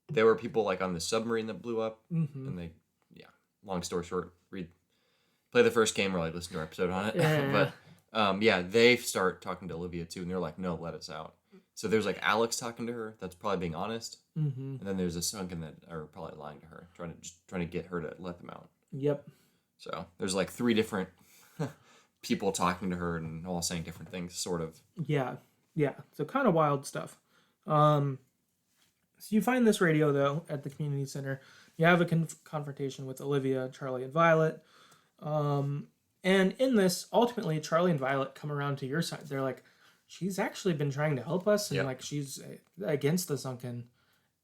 there were people like on the submarine that blew up, Mm-hmm. and they, yeah. Long story short, play the first game or like listen to our episode on it. Yeah. But yeah, they start talking to Olivia too, and they're like, "No, let us out." So there's like Alex talking to her. That's probably being honest, Mm-hmm. and then there's a Sunken that are probably lying to her, trying to get her to let them out. Yep. So there's like 3 different people talking to her and all saying different things, sort of. Yeah. Yeah. So kind of wild stuff. So you find this radio though at the community center. You have a confrontation with Olivia, Charlie, and Violet. And in this, ultimately, Charlie and Violet come around to your side. They're like, she's actually been trying to help us, and Yep. like she's against the Sunken,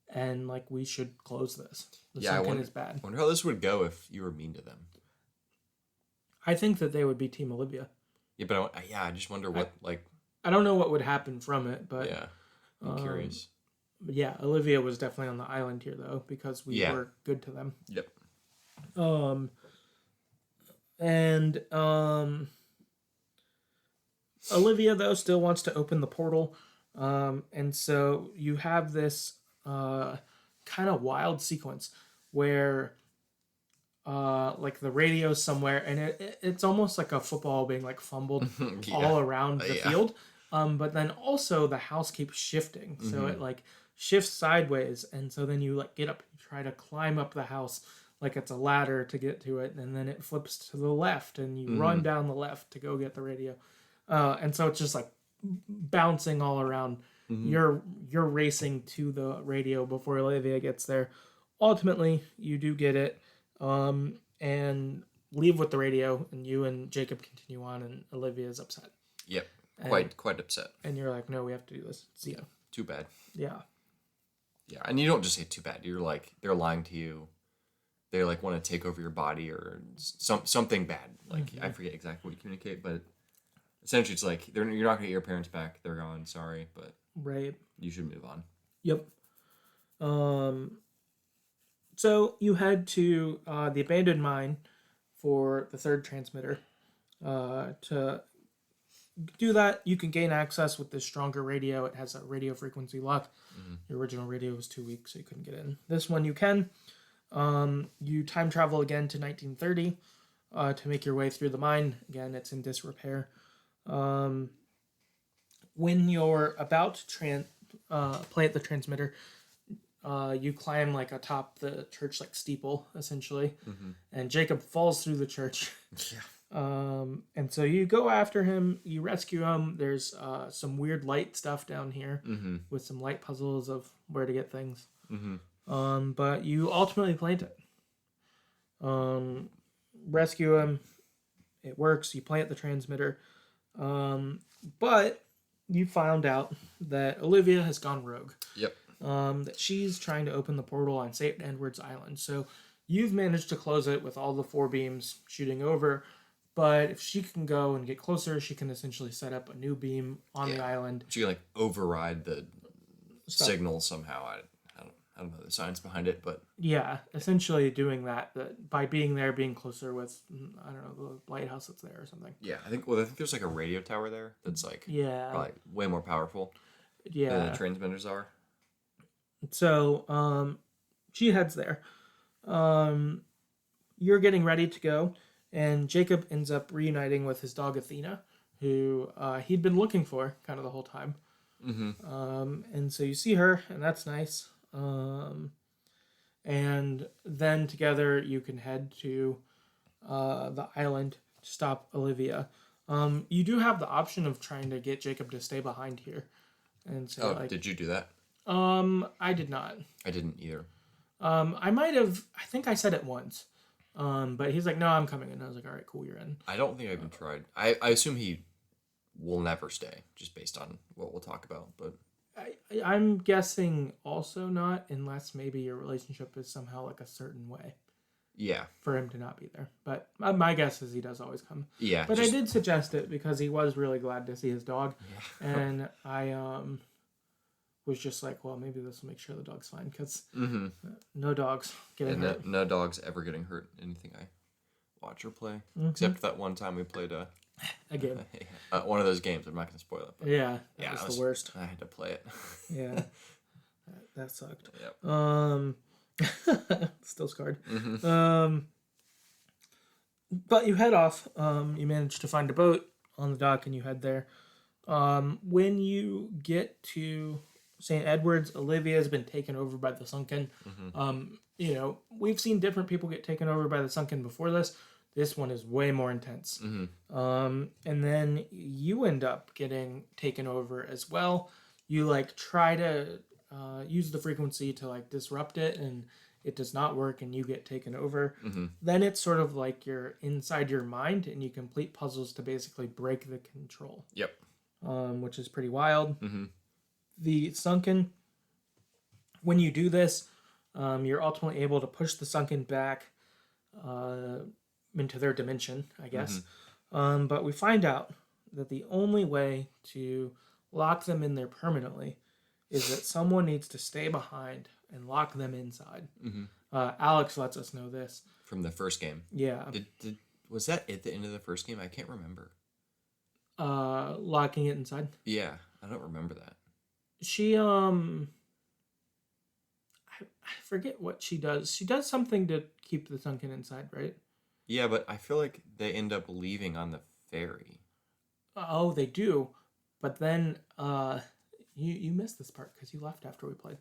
and like we should close this. The Yeah, Sunken is bad. I wonder how this would go if you were mean to them. I think that they would be Team Olivia. Yeah, but I just wonder what I don't know what would happen from it, but yeah, I'm curious. yeah, Olivia was definitely on the island here though because we Yeah. were good to them. Yep. And Olivia though still wants to open the portal, and so you have this kind of wild sequence where like the radio's somewhere, and it's almost like a football being like fumbled Yeah. all around the Yeah. field. But then also the house keeps shifting, so it like shifts sideways, and so then you like get up, you try to climb up the house like it's a ladder to get to it, and then it flips to the left, and you run down the left to go get the radio, and so it's just like bouncing all around. You're racing to the radio before Olivia gets there. Ultimately, you do get it, and leave with the radio, and you and Jacob continue on, and Olivia's upset. Yep. And- Quite upset. And you're like, no, we have to do this. See ya. Too bad. Yeah. Yeah, and you don't just say too bad. You're like, they're lying to you. They like want to take over your body or something bad. Like I forget exactly what you communicate, but essentially it's like you're not gonna get your parents back. They're gone. Sorry, but Right. you should move on. Yep. So you head to the abandoned mine for the third transmitter. To do that, you can gain access with this stronger radio. It has a radio frequency lock. Your original radio was too weak, so you couldn't get in. This one you can. You time travel again to 1930 to make your way through the mine. Again, it's in disrepair. When you're about to plant the transmitter, you climb like atop the church like steeple essentially, and Jacob falls through the church. Yeah. And so you go after him, you rescue him. There's some weird light stuff down here with some light puzzles of where to get things. But you ultimately plant it. Rescue him. It works. You plant the transmitter. But you found out that Olivia has gone rogue. Yep. That she's trying to open the portal on St. Edward's Island. So you've managed to close it with all the 4 beams shooting over. But if she can go and get closer, she can essentially set up a new beam on the island. She can like override the signal somehow. I don't know the science behind it, but Yeah, essentially doing that by being there, being closer with, I don't know, the lighthouse that's there or something. yeah, I think there's like a radio tower there that's like Yeah. probably way more powerful than Yeah. the transmitters are. So she heads there. You're getting ready to go, and Jacob ends up reuniting with his dog Athena, who he'd been looking for kind of the whole time. And so you see her, and that's nice. And then together you can head to the island to stop Olivia. You do have the option of trying to get Jacob to stay behind here, and say Did you do that? I did not. I didn't either. I might have. I think I said it once. But he's like, no, I'm coming in. I was like, all right, cool, you're in. I don't think I even tried. I assume he will never stay, just based on what we'll talk about. But I'm guessing also not, unless maybe your relationship is somehow like a certain way yeah, for him to not be there. But my guess is he does always come. yeah. But I did suggest it because he was really glad to see his dog. Yeah. And I was just like, well, maybe this will make sure the dog's fine, because no dogs getting hurt. No dogs ever getting hurt in anything I watch or play, except that one time we played A game. one of those games. I'm not going to spoil it. But Yeah, yeah, that was the worst. I had to play it. Yeah. That sucked. Yep. Still scarred. Mm-hmm. But you head off. You manage to find a boat on the dock, and you head there. When you get to St. Edward's, Olivia has been taken over by the Sunken. Mm-hmm. We've seen different people get taken over by the Sunken before this. This one is way more intense. Mm-hmm. And then you end up getting taken over as well. You try to use the frequency to disrupt it, and it does not work, and you get taken over. Mm-hmm. Then it's sort of like you're inside your mind, and you complete puzzles to basically break the control. Yep. Which is pretty wild. Mm-hmm. The Sunken, when you do this, you're ultimately able to push the Sunken back into their dimension, I guess. Mm-hmm. But we find out that the only way to lock them in there permanently is that someone needs to stay behind and lock them inside. Mm-hmm. Alex lets us know this. From the first game. Yeah. Was that at the end of the first game? I can't remember. Locking it inside? Yeah, I don't remember that. She, I forget what she does. She does something to keep the Sunken inside, right? Yeah, but I feel like they end up leaving on the ferry. Oh, they do. But then, you missed this part because you left after we played.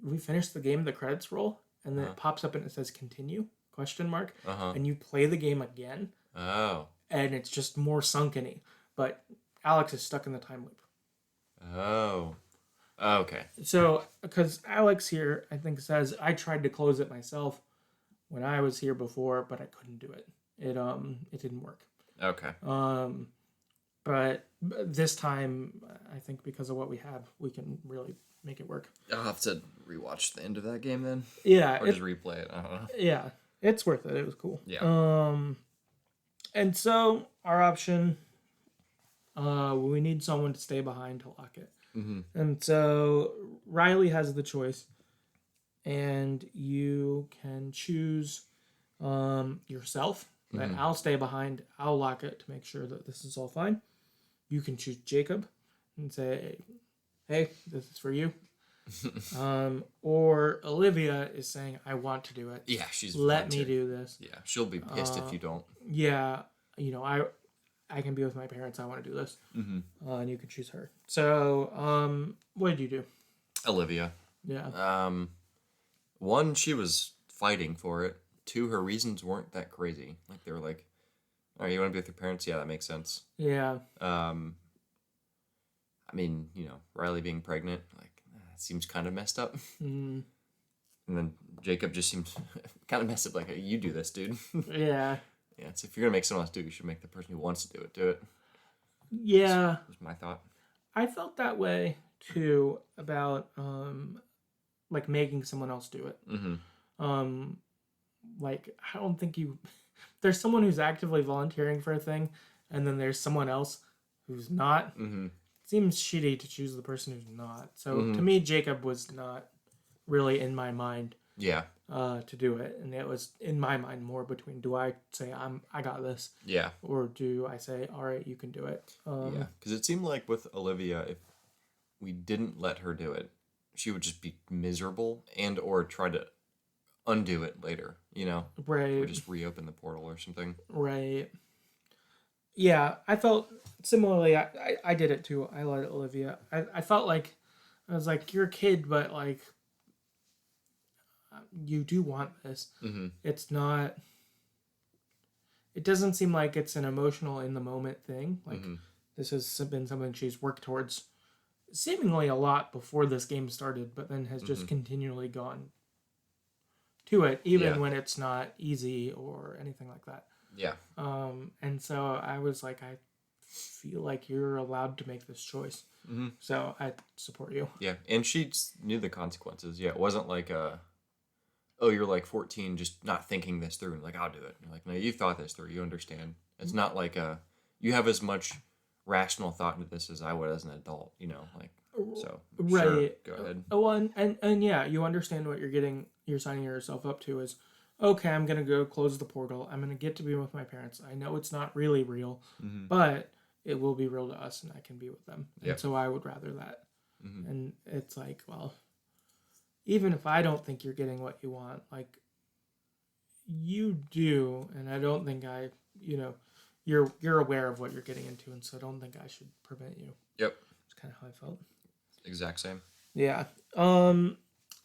We finished the game, the credits roll, and then it pops up and it says continue, ? And you play the game again. Oh. And it's just more Sunken-y. But Alex is stuck in the time loop. Oh. Okay. So, because Alex here, I think, says, I tried to close it myself when I was here before, but I couldn't do it. It didn't work. Okay. But this time, I think because of what we have, we can really make it work. I'll have to rewatch the end of that game then. Yeah. Or just replay it. I don't know. Yeah. It's worth it. It was cool. Yeah. And so, our option, we need someone to stay behind to lock it. Mm-hmm. And so, Riley has the choice. And you can choose yourself. That I'll stay behind. I'll lock it to make sure that this is all fine. You can choose Jacob and say, hey, this is for you. Or Olivia is saying, I want to do it. Yeah, she's Let me do this. Yeah, she'll be pissed if you don't. Yeah, I can be with my parents. I want to do this. Mm-hmm. And you can choose her. So, what did you do? Olivia. Yeah. One, she was fighting for it. Two, her reasons weren't that crazy. Like, they were like, all right, you want to be with your parents? Yeah, that makes sense. Yeah. I mean, Riley being pregnant, seems kind of messed up. Mm. And then Jacob just seems kind of messed up. Like, hey, you do this, dude. Yeah. Yeah, so if you're going to make someone else do it, you should make the person who wants to do it. Yeah. That's my thought. I felt that way, too, about, making someone else do it. Mm-hmm. I don't think there's someone who's actively volunteering for a thing, and then there's someone else who's not. Mm-hmm. It seems shitty to choose the person who's not. So to me, Jacob was not really in my mind. Yeah. To do it, and it was in my mind more between do I say I got this, yeah, or do I say all right, you can do it. Yeah, because it seemed like with Olivia, if we didn't let her do it, she would just be miserable and or try to undo it later, right, or just reopen the portal or something. Right. Yeah, I felt similarly. I did it too. I let Olivia. I felt like I was like, you're a kid, but you do want this. Mm-hmm. It's not. It doesn't seem like it's an emotional in the moment thing. This has been something she's worked towards seemingly a lot before this game started, but then has just continually gone to it, even when it's not easy or anything like that. Yeah. And so I was like, I feel like you're allowed to make this choice. Mm-hmm. So I support you. Yeah, and she knew the consequences. Yeah, it wasn't like you're like 14 just not thinking this through and like, I'll do it. You're like, no, you thought this through. You understand. It's not like you have as much rational thought into this as I would as an adult, so. Right. Sure, go ahead. Well, and yeah, you understand what you're signing yourself up to is, okay, I'm going to go close the portal. I'm going to get to be with my parents. I know it's not really real, but it will be real to us and I can be with them. And so I would rather that. Mm-hmm. And it's like, well, even if I don't think you're getting what you want, like, you do, and I don't think you're aware of what you're getting into, and so I don't think I should prevent you. Yep. That's kind of how I felt. Exact same. Yeah.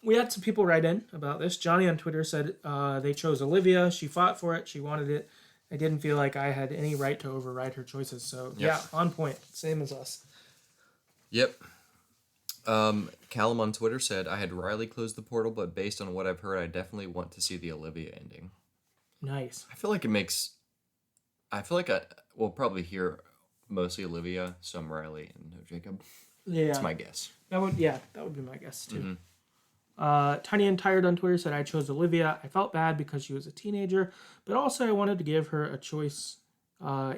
We had some people write in about this. Johnny on Twitter said they chose Olivia. She fought for it. She wanted it. I didn't feel like I had any right to override her choices. So, yeah, on point. Same as us. Yep. Callum on Twitter said, I had Riley close the portal, but based on what I've heard, I definitely want to see the Olivia ending. Nice. I feel like we'll probably hear mostly Olivia, some Riley, and no Jacob. Yeah. That's my guess. That would be my guess, too. Tiny and Tired on Twitter said, I chose Olivia. I felt bad because she was a teenager, but also I wanted to give her a choice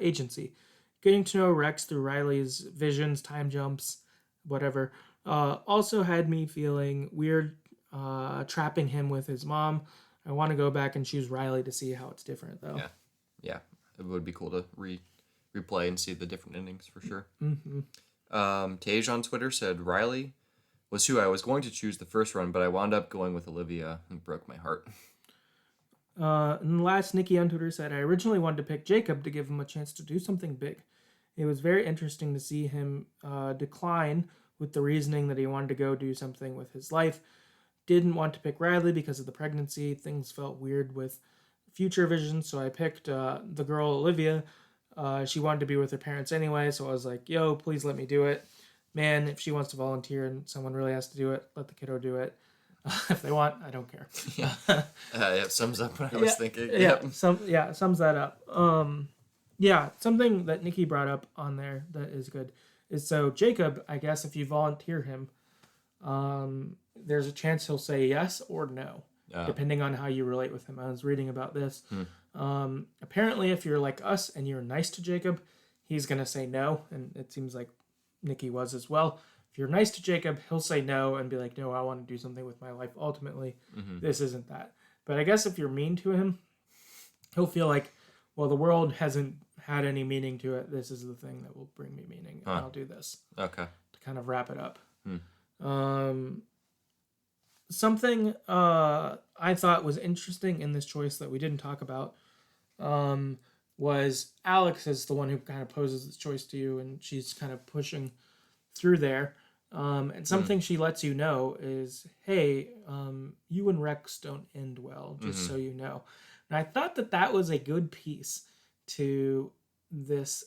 agency. Getting to know Rex through Riley's visions, time jumps, whatever, also had me feeling weird trapping him with his mom. I want to go back and choose Riley to see how it's different, though. Yeah. It would be cool to replay and see the different endings for sure. Tej on Twitter said, Riley was who I was going to choose the first run, but I wound up going with Olivia and broke my heart. And last, Nikki on Twitter said, I originally wanted to pick Jacob to give him a chance to do something big. It was very interesting to see him decline with the reasoning that he wanted to go do something with his life. Didn't want to pick Riley because of the pregnancy. Things felt weird with future visions, so I picked the girl Olivia. She wanted to be with her parents anyway, so I was like, yo, please let me do it. Man, if she wants to volunteer and someone really has to do it, let the kiddo do it. If they want, I don't care. It sums up what I was thinking. Sums that up. Something that Nikki brought up on there that is good is, so Jacob, I guess if you volunteer him, there's a chance he'll say yes or no, depending on how you relate with him. I was reading about this. Apparently, if you're like us and you're nice to Jacob, he's going to say no, and it seems like Nikki was as well. If you're nice to Jacob, he'll say no and be like, no, I want to do something with my life. Ultimately, this isn't that. But I guess if you're mean to him, he'll feel like, well, the world hasn't had any meaning to it. This is the thing that will bring me meaning. And I'll do this. Okay. To kind of wrap it up. Something I thought was interesting in this choice that we didn't talk about was Alex is the one who kind of poses this choice to you, and she's kind of pushing through there. And something she lets you know is, hey, you and Rex don't end well, just so you know. And I thought that was a good piece to this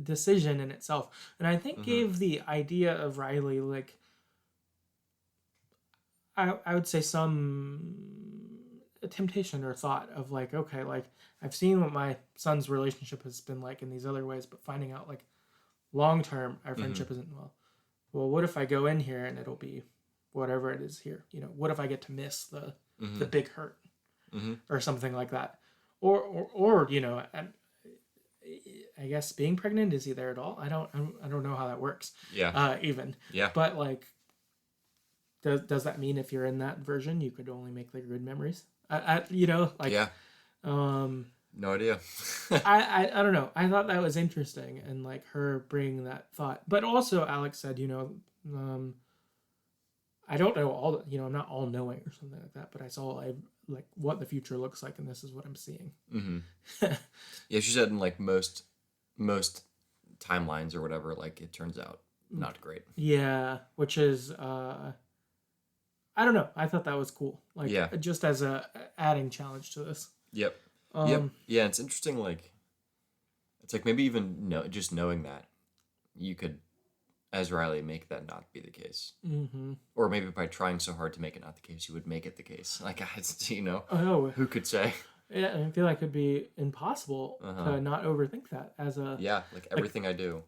decision in itself. And I think gave the idea of Riley, like, I would say some temptation or thought of like, okay, like I've seen what my son's relationship has been like in these other ways, but finding out like long term our friendship isn't well, what if I go in here and it'll be whatever it is here, what if I get to miss the big hurt or something like that, or I guess being pregnant, is he there at all? I don't know how that works. But like, does that mean if you're in that version you could only make the good memories? No idea. I don't know. I thought that was interesting, and like her bringing that thought. But also Alex said, I don't know all I'm not all knowing or something like that, but I saw like what the future looks like, and this is what I'm seeing. Yeah, she said in like most timelines or whatever, like it turns out not great. Yeah, which is I don't know. I thought that was cool. Like, just as a adding challenge to this. Yep. Yeah, it's interesting. Like, it's like maybe even just knowing that you could, as Riley, make that not be the case. Or maybe by trying so hard to make it not the case, you would make it the case. Like, who could say? Yeah, I feel like it'd be impossible to not overthink that as a... Yeah, like everything I do.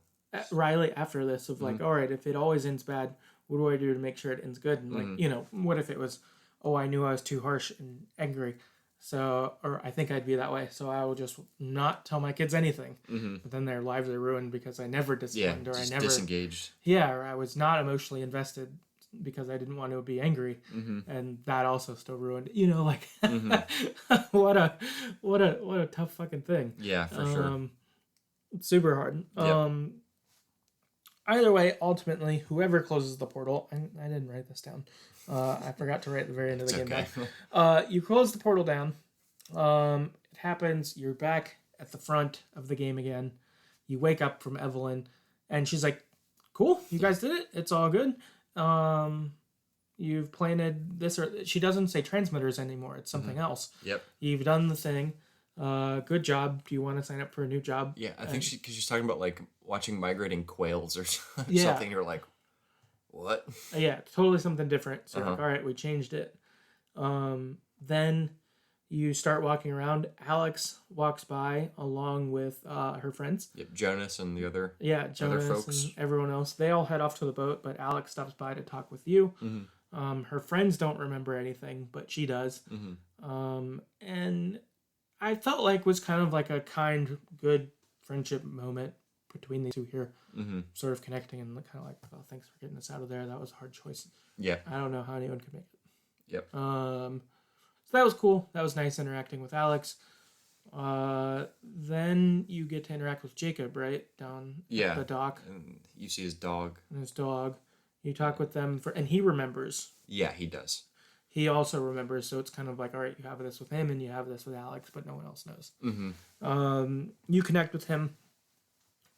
Riley, after this, of like, all right, if it always ends bad, what do I do to make sure it ends good? And like, what if it was, I knew I was too harsh and angry, so, or I think I'd be that way, so I will just not tell my kids anything. But then their lives are ruined because I never disciplined, or I never disengaged. Yeah, or I was not emotionally invested because I didn't want to be angry, and that also still ruined. What a tough fucking thing. Yeah, for sure. It's super hard. Yep. either way, ultimately, whoever closes the portal, and I didn't write this down. I forgot to write at the very end of the game. You close the portal down. It happens. You're back at the front of the game again. You wake up from Evelyn, and she's like, "Cool, you guys did it. It's all good. You've planted this," or she doesn't say transmitters anymore. It's something else. Yep. You've done the thing. Good job. Do you want to sign up for a new job? Yeah, I think because she's talking about like watching migrating quails or Yeah. something. You're like, what? Yeah, totally something different. So like, Uh-huh. all right, we changed it. Then you start walking around. Alex walks by along with her friends. Yep, Jonas and the other Yeah, Jonas folks. and everyone else. They all head off to the boat, but Alex stops by to talk with you. Her friends don't remember anything, but she does. And I felt like was kind of like a kind, good friendship moment between these two here. Sort of connecting and kind of like, oh, thanks for getting us out of there. That was a hard choice. Yeah. I don't know how anyone could make it. Yep. So that was cool. That was nice interacting with Alex. Then you get to interact with Jacob, right? Down at the dock. And you see his dog. And his dog. You talk with them, and he remembers. Yeah, he does. He also remembers, so it's kind of like, all right, you have this with him and you have this with Alex, but no one else knows. You connect with him.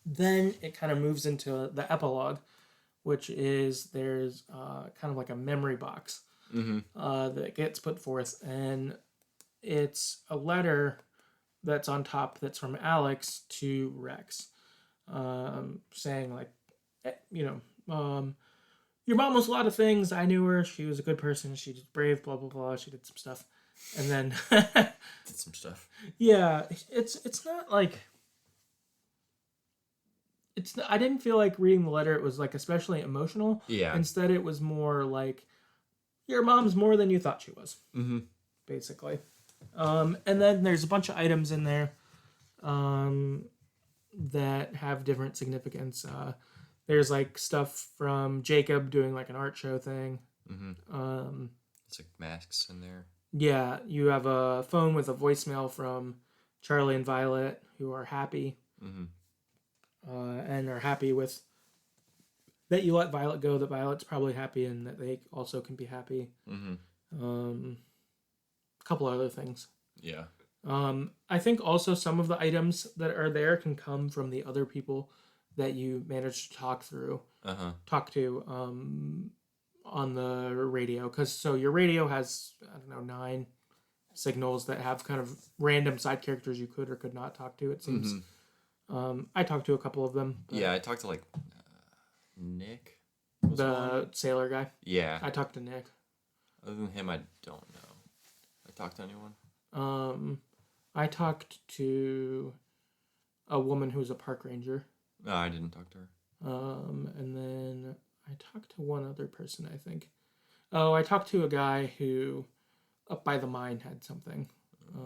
Then it kind of moves into the epilogue, which is there's kind of like a memory box that gets put forth, and it's a letter that's on top that's from Alex to Rex, saying like, your mom was a lot of things. I knew her. She was a good person. She was brave, blah, blah, blah. She did some stuff. And then... did some stuff. Yeah. It's not like... I didn't feel like reading the letter, it was like especially emotional. Yeah. Instead, it was more like, your mom's more than you thought she was. Basically. And then there's a bunch of items in there that have different significance. There's like stuff from Jacob doing like an art show thing. It's like masks in there. Yeah, you have a phone with a voicemail from Charlie and Violet, who are happy. And are happy with that you let Violet go, that Violet's probably happy, and that they also can be happy. A couple other things. Yeah. I think also some of the items that are there can come from the other people that you managed to talk to on the radio. Because your radio has, I don't know, 9 signals that have kind of random side characters you could or could not talk to, it seems. I talked to a couple of them. Yeah, I talked to like Nick. The sailor guy. Yeah. I talked to Nick. Other than him, I don't know. I talked to anyone? I talked to a woman who's a park ranger. No, I didn't talk to her. And then I talked to one other person, I think. Oh, I talked to a guy who up by the mine had something. I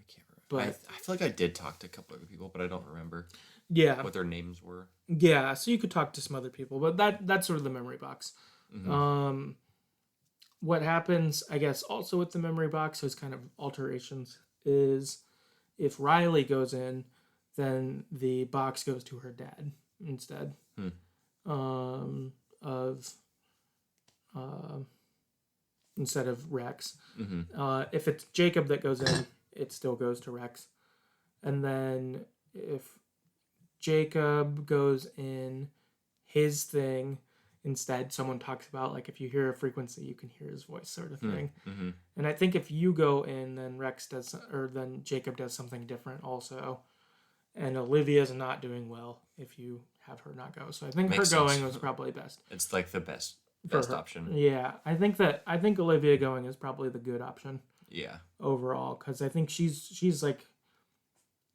can't remember. But I feel like I did talk to a couple other people, but I don't remember. Yeah. What their names were. Yeah, so you could talk to some other people, but that's sort of the memory box. What happens, I guess, also with the memory box, those kind of alterations, is if Riley goes in, then the box goes to her dad instead instead of Rex. If it's Jacob that goes in, it still goes to Rex. And then if Jacob goes in his thing, instead someone talks about, like, if you hear a frequency, you can hear his voice, sort of thing. And I think if you go in, then then Jacob does something different also. And Olivia's not doing well if you have her not go. So I think her going was probably best. It's like the best option. Yeah, I think Olivia going is probably the good option. Yeah. Overall, because I think she's like,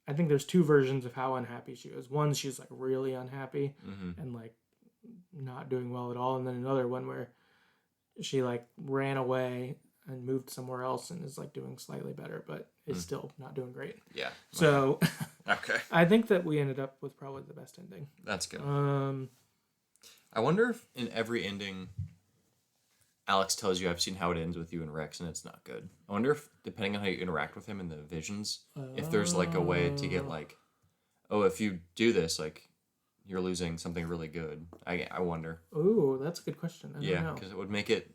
I think there's 2 versions of how unhappy she is. One, she's like really unhappy and like not doing well at all, and then another one where she like ran away and moved somewhere else and is like doing slightly better, but is still not doing great. Yeah. So okay. I think that we ended up with probably the best ending. That's good. I wonder if in every ending Alex tells you, I've seen how it ends with you and Rex, and it's not good. I wonder if, depending on how you interact with him in the visions, if there's like a way to get like, oh, if you do this, like, you're losing something really good. I wonder. Ooh, that's a good question. I don't know. Because it would make it.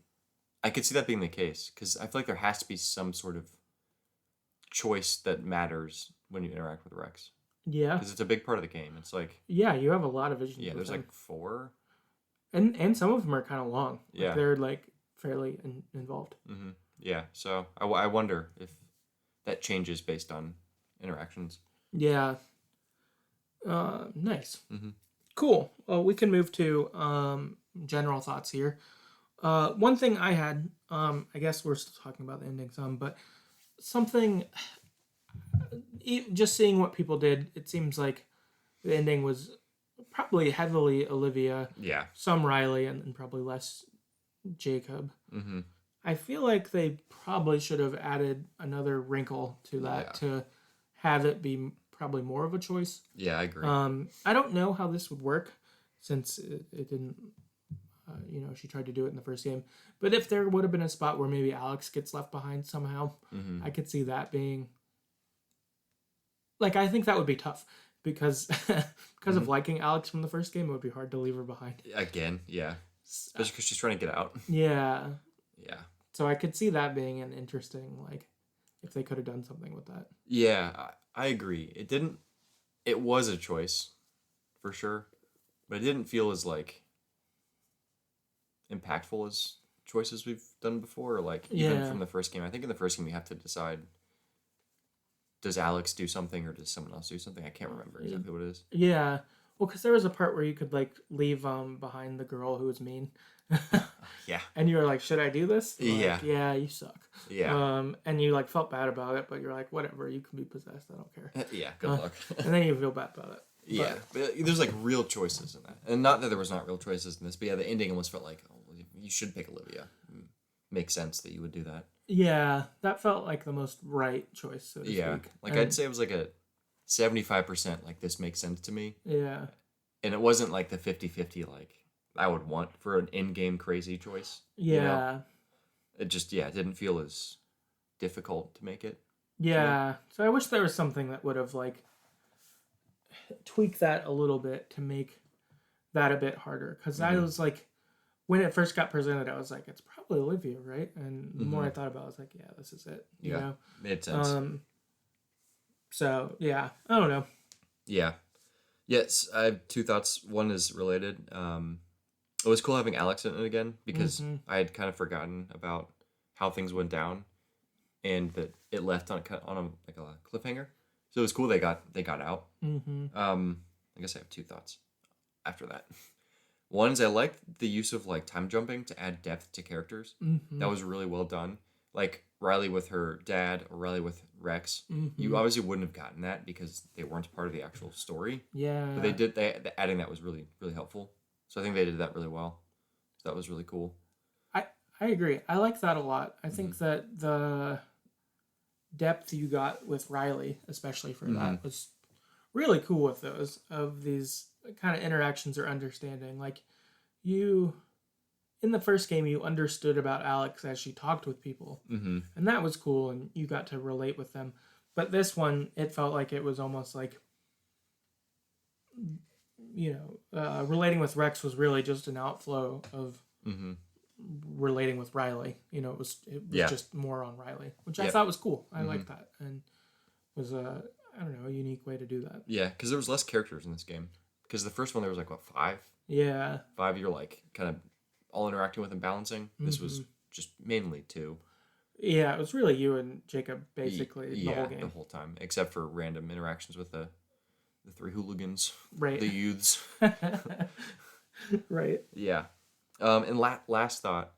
I could see that being the case because I feel like there has to be some sort of choice that matters when you interact with Rex. Yeah. Because it's a big part of the game. It's like Yeah, you have a lot of vision. yeah, there's him. like 4, and some of them are kind of long. Yeah, they're like fairly involved. Mm-hmm. Yeah, so I wonder if that changes based on interactions. Yeah. Nice. Mm-hmm. Cool. Well, we can move to general thoughts here. One thing I had, I guess we're still talking about the ending some, but something, just seeing what people did, it seems like the ending was probably heavily Olivia, Yeah, some Riley, and probably less Jacob. Mm-hmm. I feel like they probably should have added another wrinkle to that to have it be probably more of a choice. Yeah, I agree. I don't know how this would work since it didn't, she tried to do it in the first game. But if there would have been a spot where maybe Alex gets left behind somehow, Mm-hmm. I could see that being, like, I think that would be tough because of liking Alex from the first game, it would be hard to leave her behind. Again, yeah. Especially because she's trying to get out. Yeah. Yeah. So I could see that being an interesting, like, if they could have done something with that. Yeah, I agree. It was a choice, for sure. But it didn't feel as, like, impactful as choices we've done before. Or, like, even from the first game. I think in the first game you have to decide, does Alex do something or does someone else do something? I can't remember exactly what it is. Yeah. Well, because there was a part where you could, like, leave behind the girl who was mean. Yeah. And you were like, should I do this? Yeah. Yeah, you suck. Yeah. And you, like, felt bad about it, but you're like, whatever, you can be possessed. I don't care. Yeah, good luck. And then you feel bad about it. Yeah, but there's, like, real choices in that. And not that there was not real choices in this, but yeah, the ending almost felt like, oh, you should pick Olivia. Makes sense that you would do that. Yeah, that felt like the most right choice, so to speak. Like, I'd say it was like a 75%, like, this makes sense to me. Yeah. And it wasn't like the 50-50, like, I would want for an in-game crazy choice. Yeah. You know? It just, it didn't feel as difficult to make it. Yeah. So I wish there was something that would have, like, tweaked that a little bit to make that a bit harder. Because I was like, when it first got presented, I was like, it's probably Olivia, right? And the more I thought about it, I was like, yeah, this is it. You know? Made sense. So, yeah. I don't know. Yeah. Yes, I have 2 thoughts. One is related. It was cool having Alex in it again because I had kind of forgotten about how things went down, and that it left on a cliffhanger. So it was cool they got out. Mm-hmm. I guess I have 2 thoughts after that. One is I liked the use of, like, time jumping to add depth to characters. Mm-hmm. That was really well done. Like Riley with her dad or Riley with Rex. Mm-hmm. You obviously wouldn't have gotten that because they weren't part of the actual story. Yeah. But adding that was really, really helpful. So I think they did that really well. So that was really cool. I agree. I like that a lot. I think that the depth you got with Riley, especially for that, was really cool with those, of these kind of interactions or understanding. Like, you, in the first game, you understood about Alex as she talked with people. Mm-hmm. And that was cool, and you got to relate with them. But this one, it felt like it was almost like, relating with Rex was really just an outflow of relating with Riley. It was just more on Riley, which I thought was cool. I liked that, and was a unique way to do that. Yeah, because there was less characters in this game. Because the first one there was like 5. Yeah, 5 you're like kind of all interacting with and balancing. This was just mainly 2. Yeah, it was really you and Jacob basically the whole game, the whole time, except for random interactions with the 3 hooligans, right? The youths, right? Yeah. And last thought,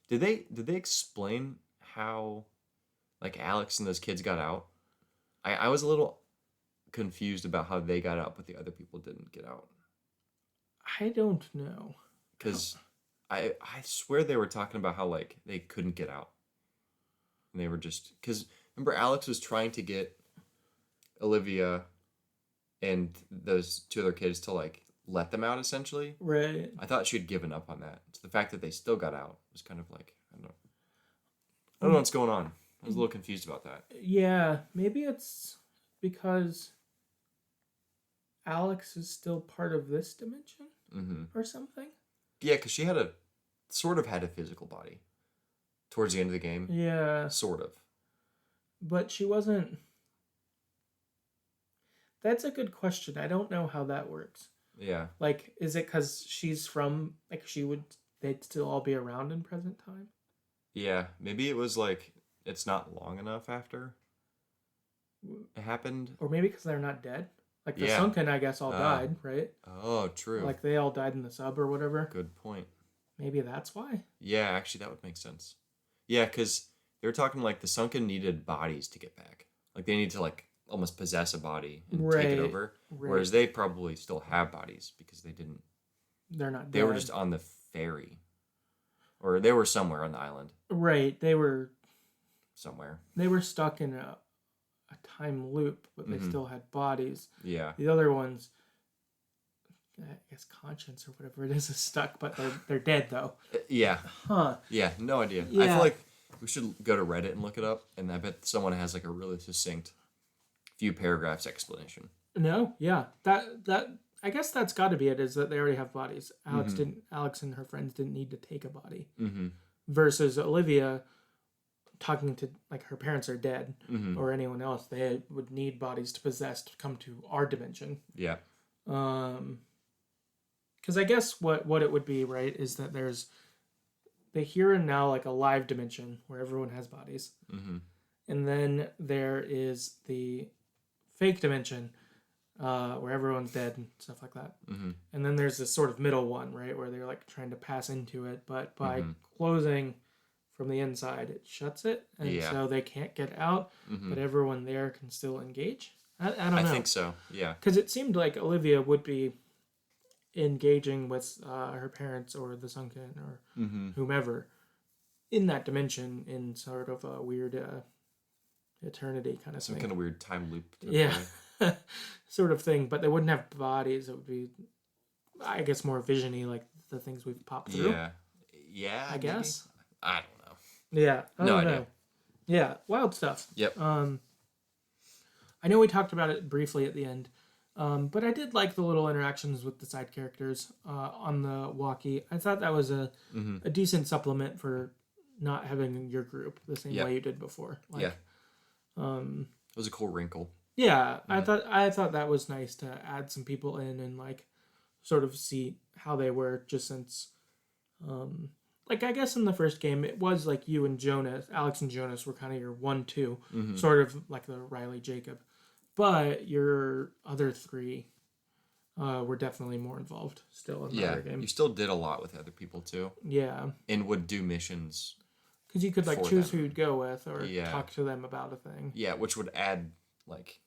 did they explain how, like, Alex and those kids got out? I was a little confused about how they got out, but the other people didn't get out. I don't know. Because I swear they were talking about how, like, they couldn't get out. And they were just... Because, remember, Alex was trying to get Olivia and those 2 other kids to, like, let them out, essentially. Right. I thought she had given up on that. So the fact that they still got out was kind of like, I don't know what's going on. I was a little confused about that. Yeah, maybe it's because Alex is still part of this dimension Mm-hmm. or something. Yeah, because she had a physical body towards the end of the game. Yeah. Sort of. But she wasn't. That's a good question. I don't know how that works. Yeah. Like, is it because she's from, like, they'd still all be around in present time? Yeah. Maybe it was like, it's not long enough after it happened. Or maybe because they're not dead? Like, the Yeah. Sunken, I guess, all died, right? Oh, true. Like, they all died in the sub or whatever. Good point. Maybe that's why? Yeah, actually, that would make sense. Yeah, because they were talking like the Sunken needed bodies to get back. Like, they need to, like, almost possess a body and take it over. Right. Whereas they probably still have bodies because they didn't. They're not dead. They were just on the ferry. Or they were somewhere on the island. Right. They were Somewhere. They were stuck in a time loop, but they still had bodies. Yeah. The other ones, I guess conscience or whatever it is stuck, but they're dead though. Yeah. Huh. Yeah, no idea. Yeah. I feel like we should go to Reddit and look it up, and I bet someone has like a really succinct few paragraphs explanation. No, yeah. That I guess that's got to be it, is that they already have bodies. Alex and her friends didn't need to take a body. Mm-hmm. Versus Olivia talking to, like, her parents are dead, Mm-hmm. or anyone else. They would need bodies to possess to come to our dimension. Yeah. Because I guess what it would be, right, is that there's the here and now, like a live dimension where everyone has bodies. Mm-hmm. And then there is the fake dimension where everyone's dead and stuff like that. Mm-hmm. And then there's this sort of middle one, right, where they're like trying to pass into it, but by Mm-hmm. closing from the inside, it shuts it, and so they can't get out, but everyone there can still engage. I don't know. I think so, yeah. Because it seemed like Olivia would be engaging with her parents or the Sunken or whomever in that dimension in sort of a weird eternity kind of Some thing. kind of weird time loop. Yeah. Sort of thing, but they wouldn't have bodies. It would be, I guess, more vision-y, like the things we've popped through. Yeah. Yeah, I guess. I don't know. Yeah. I No don't idea. know. Yeah, wild stuff. Yep. I know we talked about it briefly at the end, but I did like the little interactions with the side characters on the walkie. I thought that was a decent supplement for not having your group the same way you did before. Like, yeah. It was a cool wrinkle. Yeah, I thought that was nice to add some people in and like sort of see how they were, just since like, I guess in the first game it was like you and Jonas, Alex and Jonas were kind of your 1-2, sort of like the Riley Jacob, but your other three were definitely more involved still in the other game. You still did a lot with other people too. Yeah, and would do missions. because you could like for choose them. who you'd go with or talk to them about a thing. Yeah, which would add like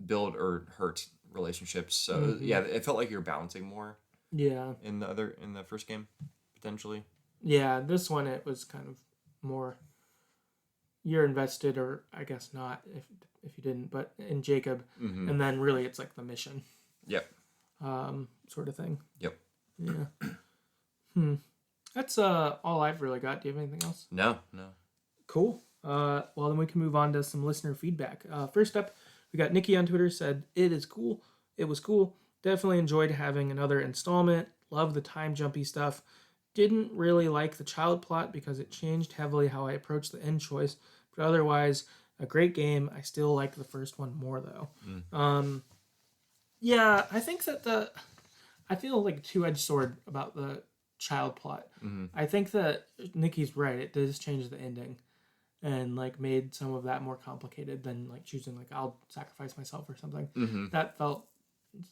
build or hurt relationships. So yeah, it felt like you're balancing more. Yeah. In the first game, potentially. Yeah, this one it was kind of more you're invested, or I guess not if you didn't, but in Jacob, and then really it's like the mission. Yep. Sort of thing. Yep. Yeah. That's all I've really got. Do you have anything else? No. Cool. Well, then we can move on to some listener feedback. First up, we got Nikki on Twitter said, "It is cool. It was cool. Definitely enjoyed having another installment. Love the time jumpy stuff. Didn't really like the child plot because it changed heavily how I approached the end choice. But otherwise, a great game. I still like the first one more though." Yeah, I think that I feel like a two-edged sword about the child plot. I think that Nikki's right. It does change the ending and like made some of that more complicated than like choosing like I'll sacrifice myself or something. That felt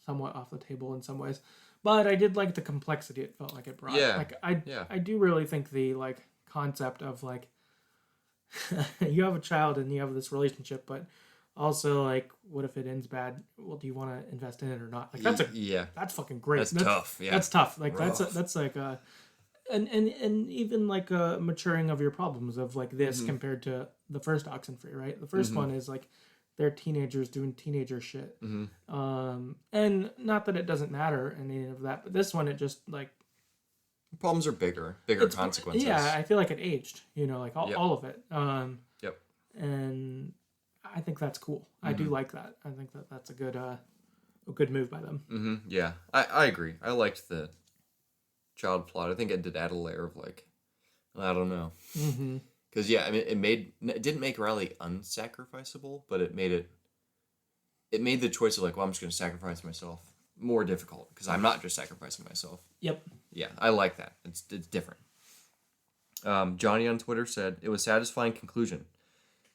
somewhat off the table in some ways, but I did like the complexity it felt like it brought. Yeah. Like I do really think the like concept of like you have a child and you have this relationship, but also like what if it ends bad? Well, do you want to invest in it or not? Like that's fucking great. That's tough. Yeah, that's tough. Like Rough. that's like a and even like a maturing of your problems of like this compared to the first Oxenfree, right? The first one is like they're teenagers doing teenager shit. And not that it doesn't matter any of that, but this one it just like problems are bigger consequences. Yeah, I feel like it aged, like all of it. Yep. And I think that's cool. I do like that. I think that that's a good a good move by them. Mm-hmm. Yeah, I agree. I liked the child plot. I think it did add a layer of like, I don't know. Mm-hmm. Because yeah, I mean, it didn't make Riley unsacrificable, but it made the choice of like, well, I'm just going to sacrifice myself more difficult because I'm not just sacrificing myself. Yep. Yeah, I like that. It's different. Johnny on Twitter said it was a satisfying conclusion.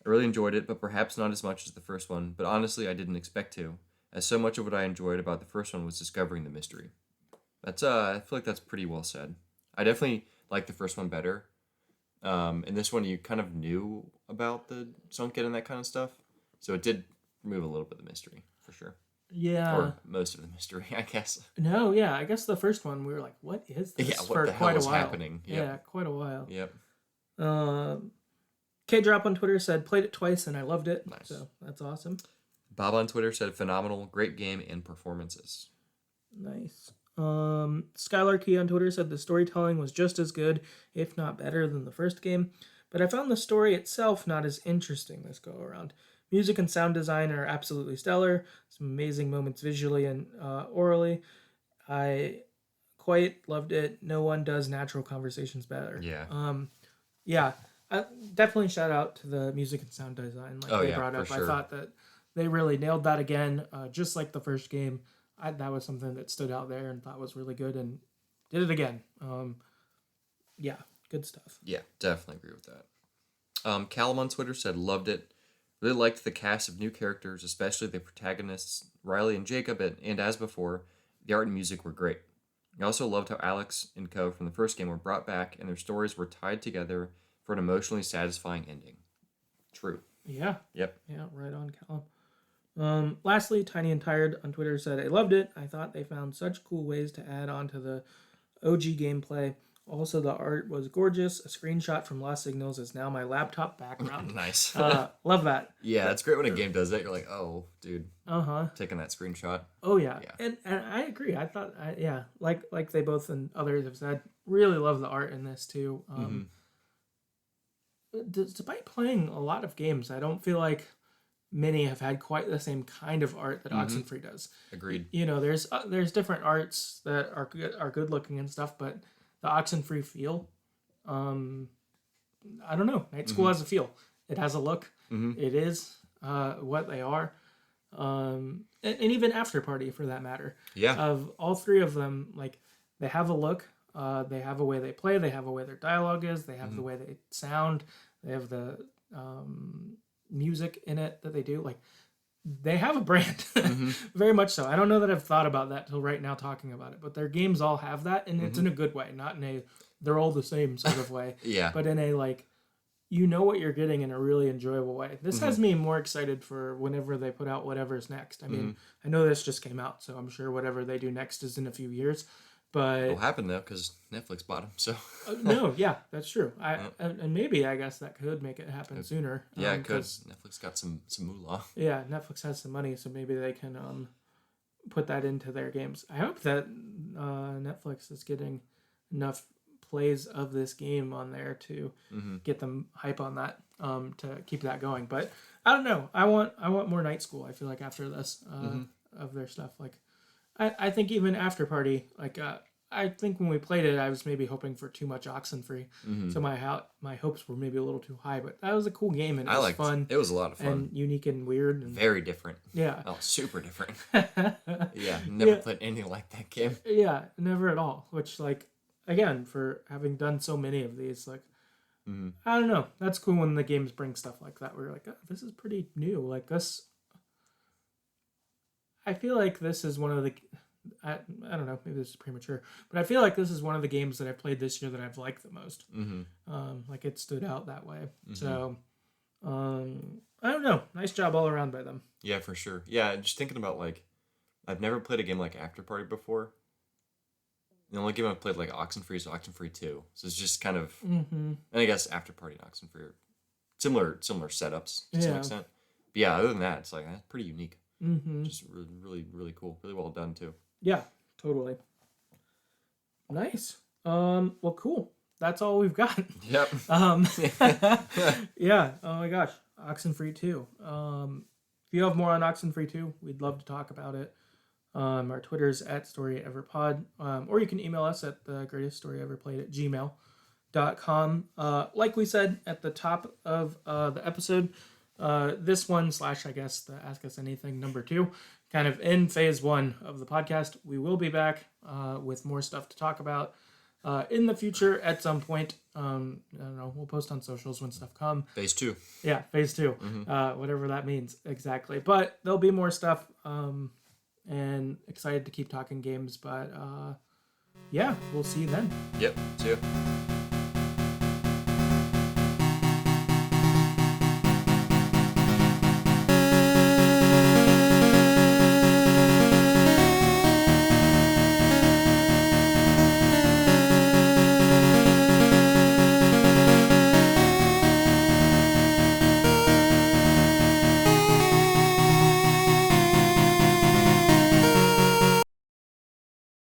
I really enjoyed it, but perhaps not as much as the first one. But honestly, I didn't expect to, as so much of what I enjoyed about the first one was discovering the mystery. That's I feel like that's pretty well said. I definitely like the first one better. In this one, you kind of knew about the Sunken and that kind of stuff, so it did remove a little bit of the mystery for sure. Yeah. Or most of the mystery, I guess. No, yeah. I guess the first one we were like, "What is this?" Yeah, what for the quite hell is a while. happening? Yep. Yeah, quite a while. Yep. K-Drop on Twitter said, "Played it twice and I loved it." Nice. So that's awesome. Bob on Twitter said, "Phenomenal, great game and performances." Nice. Skylar Key on Twitter said the storytelling was just as good, if not better, than the first game, but I found the story itself not as interesting this go around. Music and sound design are absolutely stellar. Some amazing moments visually and orally. I quite loved it. No one does natural conversations better. Yeah. Yeah. Definitely shout out to the music and sound design like they brought up. Sure. I thought that they really nailed that again, just like the first game. That was something that stood out there and thought was really good and did it again. Yeah, good stuff. Yeah, definitely agree with that. Callum on Twitter said, "Loved it. Really liked the cast of new characters, especially the protagonists, Riley and Jacob, and as before, the art and music were great. I also loved how Alex and co from the first game were brought back and their stories were tied together for an emotionally satisfying ending." True. Yeah. Yep. Yeah, right on, Callum. Lastly, Tiny and Tired on Twitter said, "I loved it. I thought they found such cool ways to add on to the OG gameplay. Also, the art was gorgeous. A screenshot from Lost Signals is now my laptop background." Nice. Love that. Yeah, it's great when a game does that. You're like, oh, dude. Uh-huh. Taking that screenshot. Oh, yeah. And I agree. I thought, like they both and others have said, really love the art in this, too. Despite playing a lot of games, I don't feel like many have had quite the same kind of art that Oxenfree does. Agreed. You know, there's different arts that are good looking and stuff, but the Oxenfree feel, I don't know. Night School has a feel. It has a look. It is what they are. And even After Party, for that matter. Yeah. Of all three of them, like, they have a look. They have a way they play. They have a way their dialogue is. They have the way they sound. They have the music in it that they do. Like, they have a brand. Very much so. I don't know that I've thought about that till right now talking about it, but their games all have that, and it's in a good way, not in a they're all the same sort of way. Yeah. But in a, like, you know what you're getting in a really enjoyable way. This has me more excited for whenever they put out whatever's next. I mean, I know this just came out, so I'm sure whatever they do next is in a few years. But It'll happen though, because Netflix bought them. So no, yeah, that's true. And maybe I guess that could make it happen sooner. Yeah, because Netflix got some moolah. Yeah, Netflix has some money, so maybe they can put that into their games. I hope that Netflix is getting enough plays of this game on there to get them hype on that to keep that going. But I don't know. I want more Night School. I feel like after this of their stuff, like. I think even After Party, like, I think when we played it, I was maybe hoping for too much Oxenfree. So my hopes were maybe a little too high, but that was a cool game, and it was fun. It was a lot of fun. And unique and weird. And, very different. Yeah. Oh, super different. Yeah, never played anything like that game. Yeah, never at all. Which, like, again, for having done so many of these, like, I don't know. That's cool when the games bring stuff like that, where you're like, oh, this is pretty new. Like, this... I feel like this is one of the... I don't know, maybe this is premature, but I feel like this is one of the games that I've played this year that I've liked the most. Like, it stood out that way. So, I don't know. Nice job all around by them. Yeah, for sure. Yeah, just thinking about, like, I've never played a game like After Party before. The only game I've played like Oxenfree is Oxenfree II. So it's just kind of... And I guess After Party and Oxenfree are similar setups to some extent. But yeah, other than that, it's like pretty unique. Just really, really, really cool. Really well done, too. Yeah, totally. Nice. Well, cool. That's all we've got. Yep. Yeah. Oh my gosh. Oxenfree II. If you have more on Oxenfree II, we'd love to talk about it. Our Twitter's at StoryEverPod. Or you can email us at TheGreatestStoryEverPlayed@gmail.com. Like we said at the top of the episode, this one / I guess the Ask Us Anything number 2, kind of in phase 1 of the podcast. We will be back with more stuff to talk about in the future at some point. I don't know, we'll post on socials when stuff come. Phase 2. Yeah, phase 2. Whatever that means exactly. But there'll be more stuff, and excited to keep talking games. But yeah, we'll see you then. Yep, see ya.